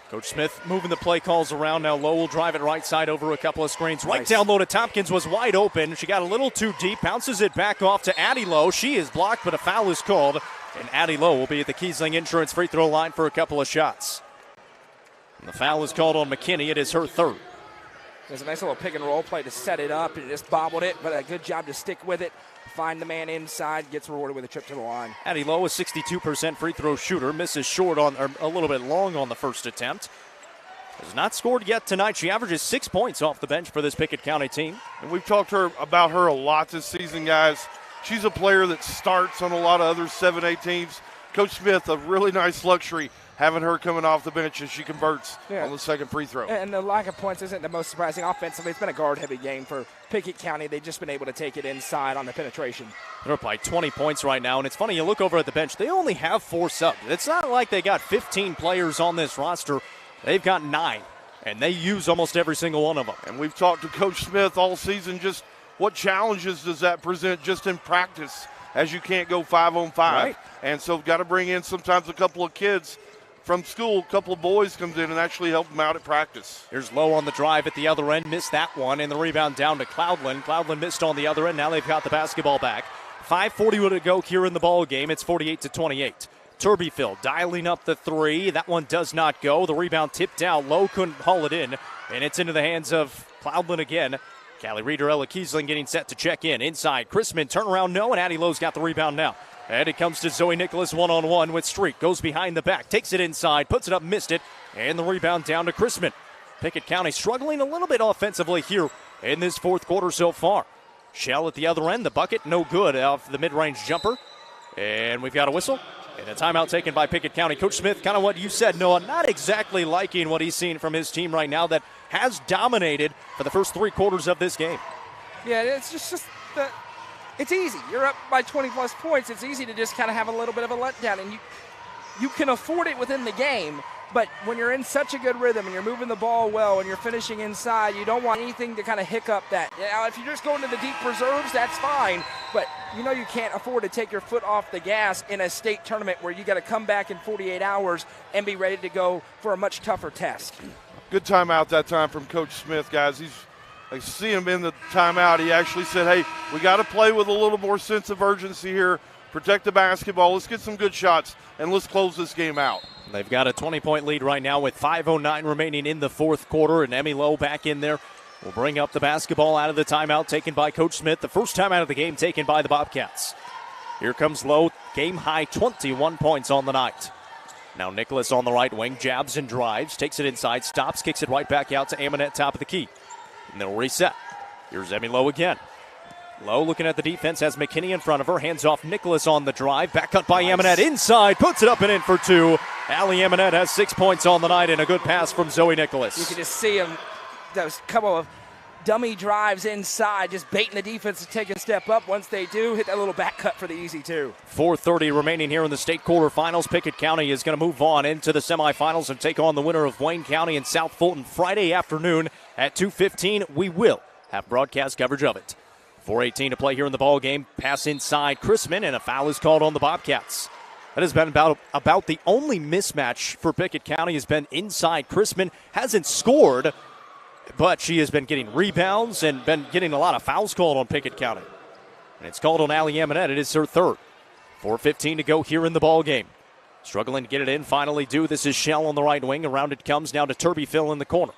Coach Smith moving the play calls around. Now Lowe will drive it right side over a couple of screens. Right down low to Tompkins, was wide open. She got a little too deep, bounces it back off to Addie Lowe. She is blocked, but a foul is called. And Addie Lowe will be at the Kiesling Insurance free throw line for a couple of shots. And the foul is called on McKinney. It is her third. There's a nice little pick and roll play to set it up, and just bobbled it, but a good job to stick with it. Find the man inside, gets rewarded with a trip to the line. Addie Lowe, a 62% free throw shooter, misses short on, or a little bit long on the first attempt. Has not scored yet tonight. She averages 6 points off the bench for this Pickett County team. And we've talked about her a lot this season, guys. She's a player that starts on a lot of other 7A teams. Coach Smith, a really nice luxury having her coming off the bench as she converts on the second free throw. And the lack of points isn't the most surprising offensively. It's been a guard-heavy game for Pickett County. They've just been able to take it inside on the penetration. They're up by 20 points right now, and it's funny, you look over at the bench, they only have 4 subs. It's not like they got 15 players on this roster. They've got 9, and they use almost every single one of them. And we've talked to Coach Smith all season, just what challenges does that present just in practice as you can't go 5-on-5. Right. And so got to bring in sometimes a couple of kids from school, a couple of boys comes in and actually help them out at practice. Here's Lowe on the drive at the other end, missed that one, and the rebound down to Cloudland. Cloudland missed on the other end. Now they've got the basketball back. 5:40 to go here in the ball game. It's 48-28. Turbyfield dialing up the three. That one does not go. The rebound tipped out. Lowe couldn't haul it in, and it's into the hands of Cloudland again. Callie Reeder, Ella Kiesling getting set to check in. Inside, Chrisman, turnaround, no, and Addie Lowe's got the rebound now. And it comes to Zoe Nicholas one-on-one with Street. Goes behind the back, takes it inside, puts it up, missed it, and the rebound down to Chrisman. Pickett County struggling a little bit offensively here in this fourth quarter so far. Shell at the other end, the bucket, no good off the mid-range jumper. And we've got a whistle. And a timeout taken by Pickett County. Coach Smith, kind of what you said, Noah, not exactly liking what he's seen from his team right now that has dominated for the first 3 quarters of this game. Yeah, it's just the it's easy. You're up by 20-plus points. It's easy to just kind of have a little bit of a letdown, and you can afford it within the game. But when you're in such a good rhythm and you're moving the ball well and you're finishing inside, you don't want anything to kind of hiccup that. Now, if you're just going to the deep reserves, that's fine. But you know you can't afford to take your foot off the gas in a state tournament where you got to come back in 48 hours and be ready to go for a much tougher test. Good timeout that time from Coach Smith, guys. I see him in the timeout. He actually said, hey, we got to play with a little more sense of urgency here. Protect the basketball. Let's get some good shots, and let's close this game out. They've got a 20-point lead right now with 5:09 remaining in the fourth quarter, and Emmy Lowe back in there will bring up the basketball out of the timeout taken by Coach Smith. The first time out of the game taken by the Bobcats. Here comes Lowe, game-high 21 points on the night. Now Nicholas on the right wing, jabs and drives, takes it inside, stops, kicks it right back out to Amonette, top of the key. And they'll reset. Here's Emmy Lowe again. Lowe looking at the defense, has McKinney in front of her, hands off Nicholas on the drive, back cut by Amonette inside, puts it up and in for 2. Allie Amonette has 6 points on the night and a good pass from Zoe Nicholas. You can just see him, those couple of dummy drives inside, just baiting the defense to take a step up. Once they do, hit that little back cut for the easy 2. 4:30 remaining here in the state quarterfinals. Pickett County is going to move on into the semifinals and take on the winner of Wayne County and South Fulton Friday afternoon at 2:15. We will have broadcast coverage of it. 4:18 to play here in the ball game. Pass inside Chrisman, and a foul is called on the Bobcats. That has been about the only mismatch for Pickett County has been inside. Chrisman hasn't scored, but she has been getting rebounds and been getting a lot of fouls called on Pickett County. And it's called on Allie Amonette. It is her third. 4:15 to go here in the ball game. Struggling to get it in, finally do. This is Shell on the right wing. Around it comes now to Turbyfill in the corner.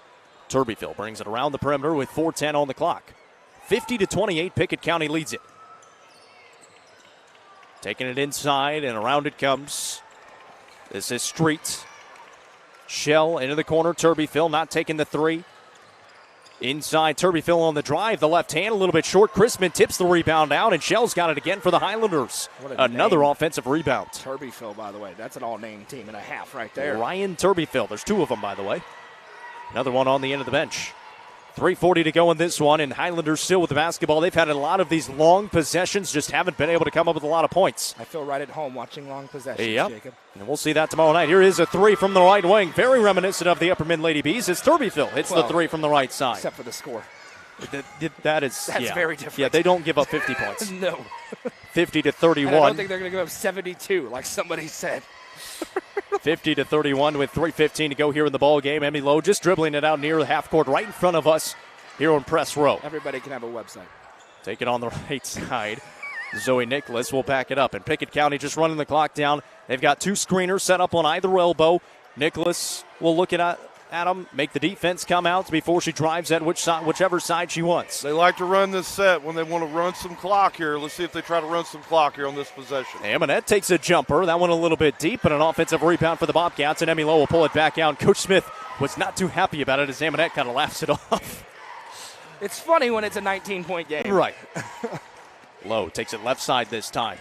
Turbyfill brings it around the perimeter with 4:10 on the clock. 50-28, Pickett County leads it. Taking it inside, and around it comes. This is Street. Shell into the corner. Turbyfill not taking the 3. Inside, Turbyfill on the drive. The left hand a little bit short. Chrisman tips the rebound out, and Shell's got it again for the Highlanders. Another offensive rebound. Turbyfill, by the way. That's an all-name team and a half right there. Ryan Turbyfill. There's 2 of them, by the way. Another one on the end of the bench. 3:40 to go in this one, and Highlanders still with the basketball. They've had a lot of these long possessions, just haven't been able to come up with a lot of points. I feel right at home watching long possessions, Yep. Jacob. And we'll see that tomorrow night. Here is a three from the right wing, very reminiscent of the Upper Mid Lady Bees. It's Thurbyville hits the three from the right side. Except for the score. That's very different. Yeah, they don't give up 50 points. No. 50 to 31. And I don't think they're going to give up 72, like somebody said. 50 to 31 with 3:15 to go here in the ball game. Emmy Lowe just dribbling it out near the half court right in front of us here on press row. Everybody can have a website. Take it on the right side. Zoe Nicholas will back it up. And Pickett County just running the clock down. They've got two screeners set up on either elbow. Nicholas will look at them, make the defense come out before she drives at whichever side she wants. They like to run this set when they want to run some clock here. Let's see if they try to run some clock here on this possession. Amonette takes a jumper. That one a little bit deep, but an offensive rebound for the Bobcats, and Emmy Lowe will pull it back out. Coach Smith was not too happy about it as Amonette kind of laughs it off. It's funny when it's a 19-point game. Right. Lowe takes it left side this time.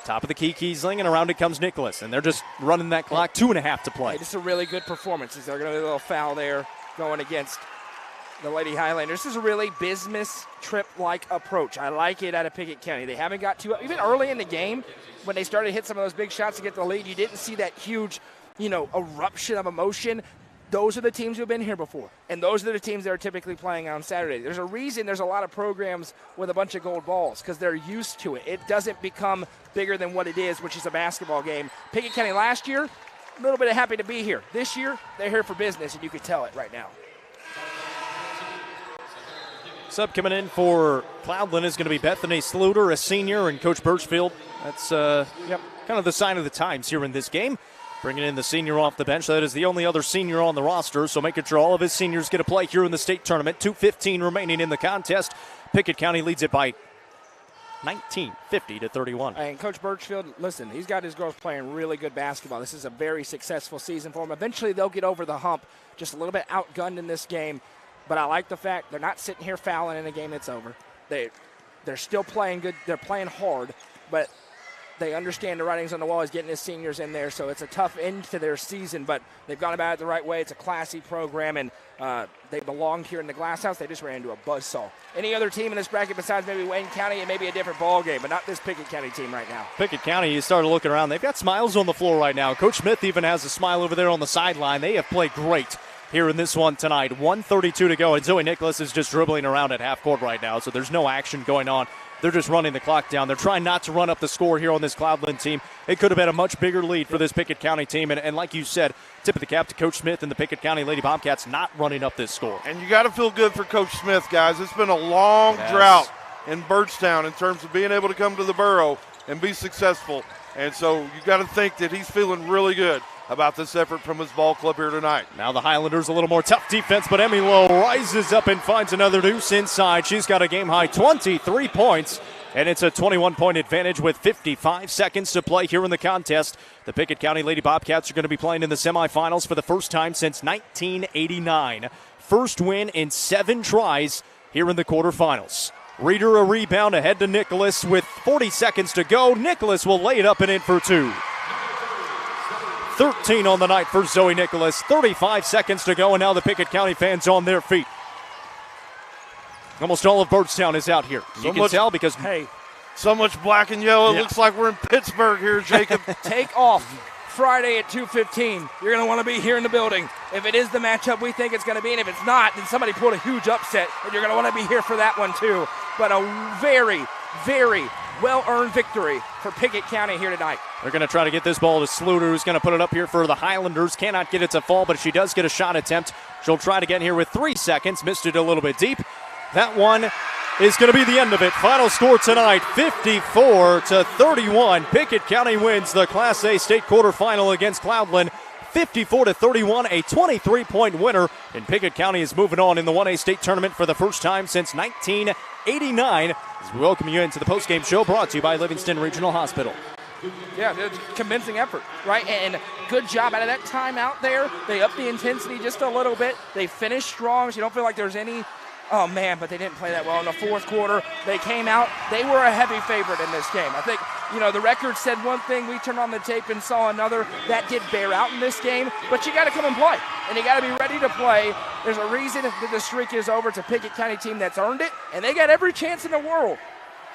Top of the key, Kiesling, and around it comes Nicholas. And they're just running that clock, 2.5 to play. Hey, this is a really good performance. They're going to be a little foul there going against the Lady Highlanders. This is a really business trip-like approach. I like it out of Pickett County. They haven't got too – even early in the game, when they started to hit some of those big shots to get the lead, you didn't see that huge, eruption of emotion. Those are the teams who have been here before, and those are the teams that are typically playing on Saturday. There's a reason there's a lot of programs with a bunch of gold balls because they're used to it. It doesn't become bigger than what it is, which is a basketball game. Pickett County last year, a little bit happy to be here. This year, they're here for business, and you can tell it right now. Sub coming in for Cloudland is going to be Bethany Sluter, a senior, and Coach Birchfield. That's kind of the sign of the times here in this game. Bringing in the senior off the bench. That is the only other senior on the roster, so making sure all of his seniors get a play here in the state tournament. 2:15 remaining in the contest. Pickett County leads it by 19, 50 to 31. And Coach Birchfield, listen, he's got his girls playing really good basketball. This is a very successful season for them. Eventually they'll get over the hump, just a little bit outgunned in this game. But I like the fact they're not sitting here fouling in a game that's over. They're still playing good. They're playing hard, but they understand the writings on the wall is getting his seniors in there, so it's a tough end to their season, but they've gone about it the right way. It's a classy program, and they belong here in the Glass House. They just ran into a buzzsaw. Any other team in this bracket besides maybe Wayne County, it may be a different ball game, but not this Pickett County team right now. Pickett County, you started looking around. They've got smiles on the floor right now. Coach Smith even has a smile over there on the sideline. They have played great here in this one tonight. 1:32 to go, and Zoe Nicholas is just dribbling around at half court right now, so there's no action going on. They're just running the clock down. They're trying not to run up the score here on this Cloudland team. It could have been a much bigger lead for this Pickett County team. And like you said, tip of the cap to Coach Smith and the Pickett County Lady Bobcats not running up this score. And you got to feel good for Coach Smith, guys. It's been a long drought in Byrdstown in terms of being able to come to the Borough and be successful. And so you got to think that he's feeling really good about this effort from his ball club here tonight. Now the Highlanders a little more tough defense, but Emmy Lowe rises up and finds another deuce inside. She's got a game-high 23 points. And it's a 21-point advantage with 55 seconds to play here in the contest. The Pickett County Lady Bobcats are going to be playing in the semifinals for the first time since 1989. First win in 7 tries here in the quarterfinals. Reeder a rebound ahead to Nicholas with 40 seconds to go. Nicholas will lay it up and in for 2. 13 on the night for Zoe Nicholas. 35 seconds to go, and now the Pickett County fans on their feet. Almost all of Byrdstown is out here. You can tell because, so much black and yellow. It looks like we're in Pittsburgh here, Jacob. Take off Friday at 2:15. You're going to want to be here in the building. If it is the matchup we think it's going to be, and if it's not, then somebody pulled a huge upset, and you're going to want to be here for that one too. But a very, very well-earned victory for Pickett County here tonight. They're going to try to get this ball to Sluter, who's going to put it up here for the Highlanders. Cannot get it to fall, but she does get a shot attempt. She'll try to get here with 3 seconds. Missed it a little bit deep. That one is going to be the end of it. Final score tonight, 54 to 31. Pickett County wins the Class A state quarterfinal against Cloudland. 54 to 31, a 23-point winner. And Pickett County is moving on in the 1A state tournament for the first time since 1989. As we welcome you into the postgame show brought to you by Livingston Regional Hospital. Yeah, it's a convincing effort, right? And good job out of that timeout there. They upped the intensity just a little bit. They finished strong, so you don't feel like there's any oh, man, but they didn't play that well in the fourth quarter. They came out. They were a heavy favorite in this game. I think, the record said one thing. We turned on the tape and saw another. That did bear out in this game, but you got to come and play. and you got to be ready to play. There's a reason that the streak is over. It's a Pickett County team that's earned it, and they got every chance in the world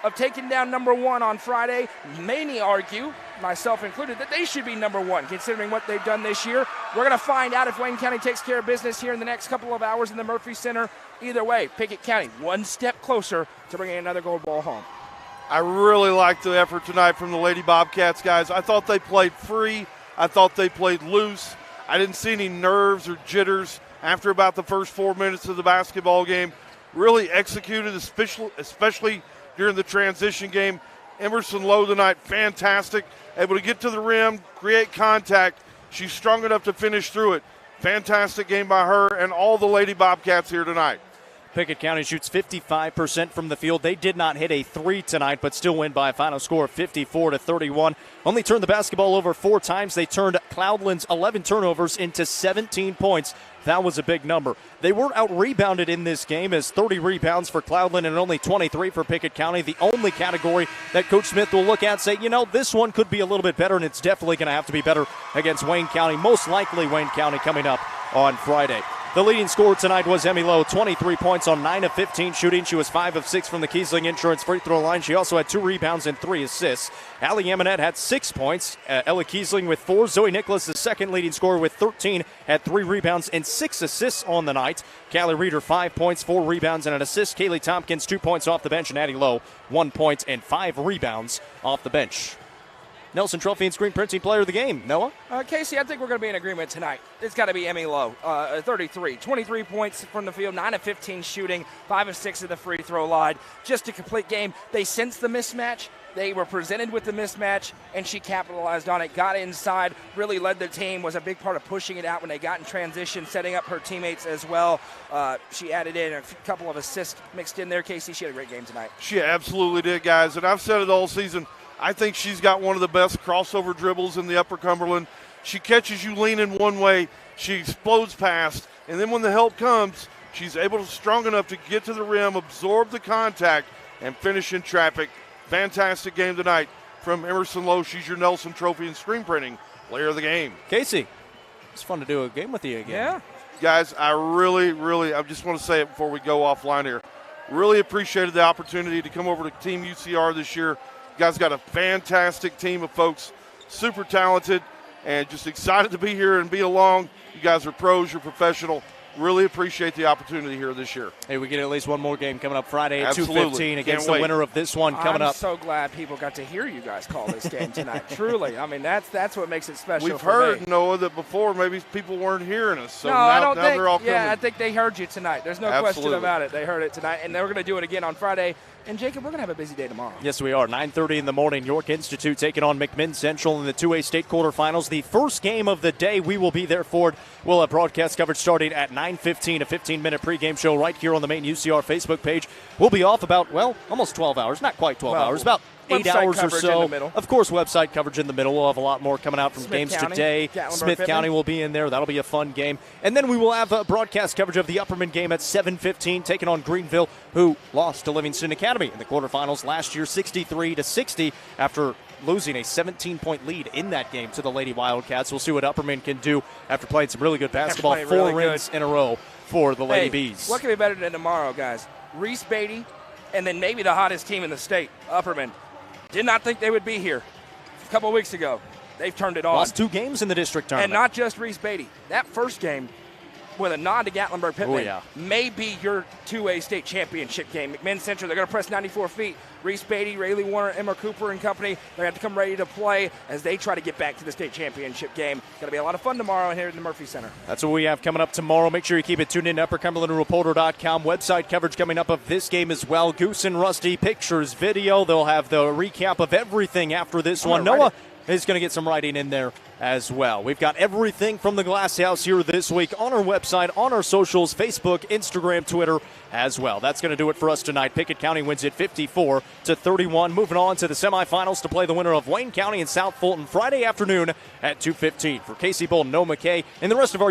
of taking down number one on Friday. Many argue, myself included, that they should be number one considering what they've done this year. We're going to find out if Wayne County takes care of business here in the next couple of hours in the Murphy Center. Either way, Pickett County one step closer to bringing another gold ball home. I really liked the effort tonight from the Lady Bobcats guys. I thought they played free. I thought they played loose. I didn't see any nerves or jitters after about the first 4 minutes of the basketball game. Really executed, especially during the transition game. Emerson Lowe tonight, fantastic. Able to get to the rim, create contact. She's strong enough to finish through it. Fantastic game by her and all the Lady Bobcats here tonight. Pickett County shoots 55% from the field. They did not hit a three tonight, but still win by a final score of 54-31. Only turned the basketball over 4 times. They turned Cloudland's 11 turnovers into 17 points. That was a big number. They were out-rebounded in this game as 30 rebounds for Cloudland and only 23 for Pickett County. The only category that Coach Smith will look at and say, this one could be a little bit better, and it's definitely going to have to be better against Wayne County. Most likely Wayne County coming up on Friday. The leading scorer tonight was Emmy Lowe, 23 points on 9 of 15 shooting. She was 5 of 6 from the Kiesling Insurance free throw line. She also had 2 rebounds and 3 assists. Allie Amonette had 6 points. Ella Kiesling with 4. Zoe Nicholas, the second leading scorer with 13, had 3 rebounds and 6 assists on the night. Callie Reeder, 5 points, 4 rebounds and an assist. Kaylee Tompkins, 2 points off the bench. And Addie Lowe, 1 point and 5 rebounds off the bench. Nelson Trophy and Screen Printing Player of the Game. Noah? Casey, I think we're going to be in agreement tonight. It's got to be Emmy Lowe, 33. 23 points from the field, 9 of 15 shooting, 5 of 6 at the free throw line. Just a complete game. They sensed the mismatch. They were presented with the mismatch, and she capitalized on it, got inside, really led the team, was a big part of pushing it out when they got in transition, setting up her teammates as well. She added in a couple of assists mixed in there. Casey, she had a great game tonight. She absolutely did, guys, and I've said it all season. I think she's got one of the best crossover dribbles in the Upper Cumberland. She catches you leaning one way, she explodes past, and then when the help comes, she's strong enough to get to the rim, absorb the contact, and finish in traffic. Fantastic game tonight from Emerson Lowe. She's your Nelson Trophy and Screen Printing Player of the Game. Casey, it's fun to do a game with you again. Yeah. Guys, I I just want to say it before we go offline here. Really appreciated the opportunity to come over to Team UCR this year. You guys got a fantastic team of folks, super talented, and just excited to be here and be along. You guys are pros, you're professional. Really appreciate the opportunity here this year. Hey, we get at least one more game coming up Friday at Absolutely. 2:15 against the winner of this one coming up. I'm so glad people got to hear you guys call this game tonight. Truly. I mean, that's what makes it special. We've for heard, me. Noah, that before maybe people weren't hearing us. So no, now, I don't now think. they're all coming. Yeah, I think they heard you tonight. There's no question Absolutely. about it. They heard it tonight, and they're going to do it again on Friday. And, Jacob, we're going to have a busy day tomorrow. Yes, we are. 9:30 in the morning, York Institute taking on McMinn Central in the 2A state quarterfinals. The first game of the day, we will be there for it. We'll have broadcast coverage starting at 9:15, a 15-minute pregame show right here on the main UCR Facebook page. We'll be off about, almost 12 hours. Not quite 12 hours, about 8 hours or so. In the middle. Of course, website coverage in the middle. We'll have a lot more coming out from Smith games County, today. Smith County will be in there. That'll be a fun game. And then we will have broadcast coverage of the Upperman game at 7:15, taking on Greenville, who lost to Livingston Academy in the quarterfinals last year, 63-60, after losing a 17-point lead in that game to the Lady Wildcats. We'll see what Upperman can do after playing some really good basketball. Playing 4 really wins in a row for the Lady Bees. What can be better than tomorrow, guys? Reese Beatty, and then maybe the hottest team in the state, Upperman. Did not think they would be here a couple of weeks ago. They've turned it on. Lost 2 games in the district tournament. And not just Reese Beatty. That first game, with a nod to Gatlinburg Pittman, may be your 2A state championship game. McMinn Central, they're going to press 94 feet. Reese Beatty, Rayleigh Warner, Emma Cooper and company, they're going to come ready to play as they try to get back to the state championship game. It's going to be a lot of fun tomorrow here in the Murphy Center. That's what we have coming up tomorrow. Make sure you keep it tuned in to UpperCumberlandReporter.com. Website coverage coming up of this game as well. Goose and Rusty, pictures, video. They'll have the recap of everything after this one. Noah is going to get some writing in there as well. We've got everything from the Glass House here this week on our website, on our socials, Facebook, Instagram, Twitter as well. That's going to do it for us tonight. Pickett County wins it 54-31. Moving on to the semifinals to play the winner of Wayne County and South Fulton Friday afternoon at 2:15. For Casey Bull, Noah McKay, and the rest of our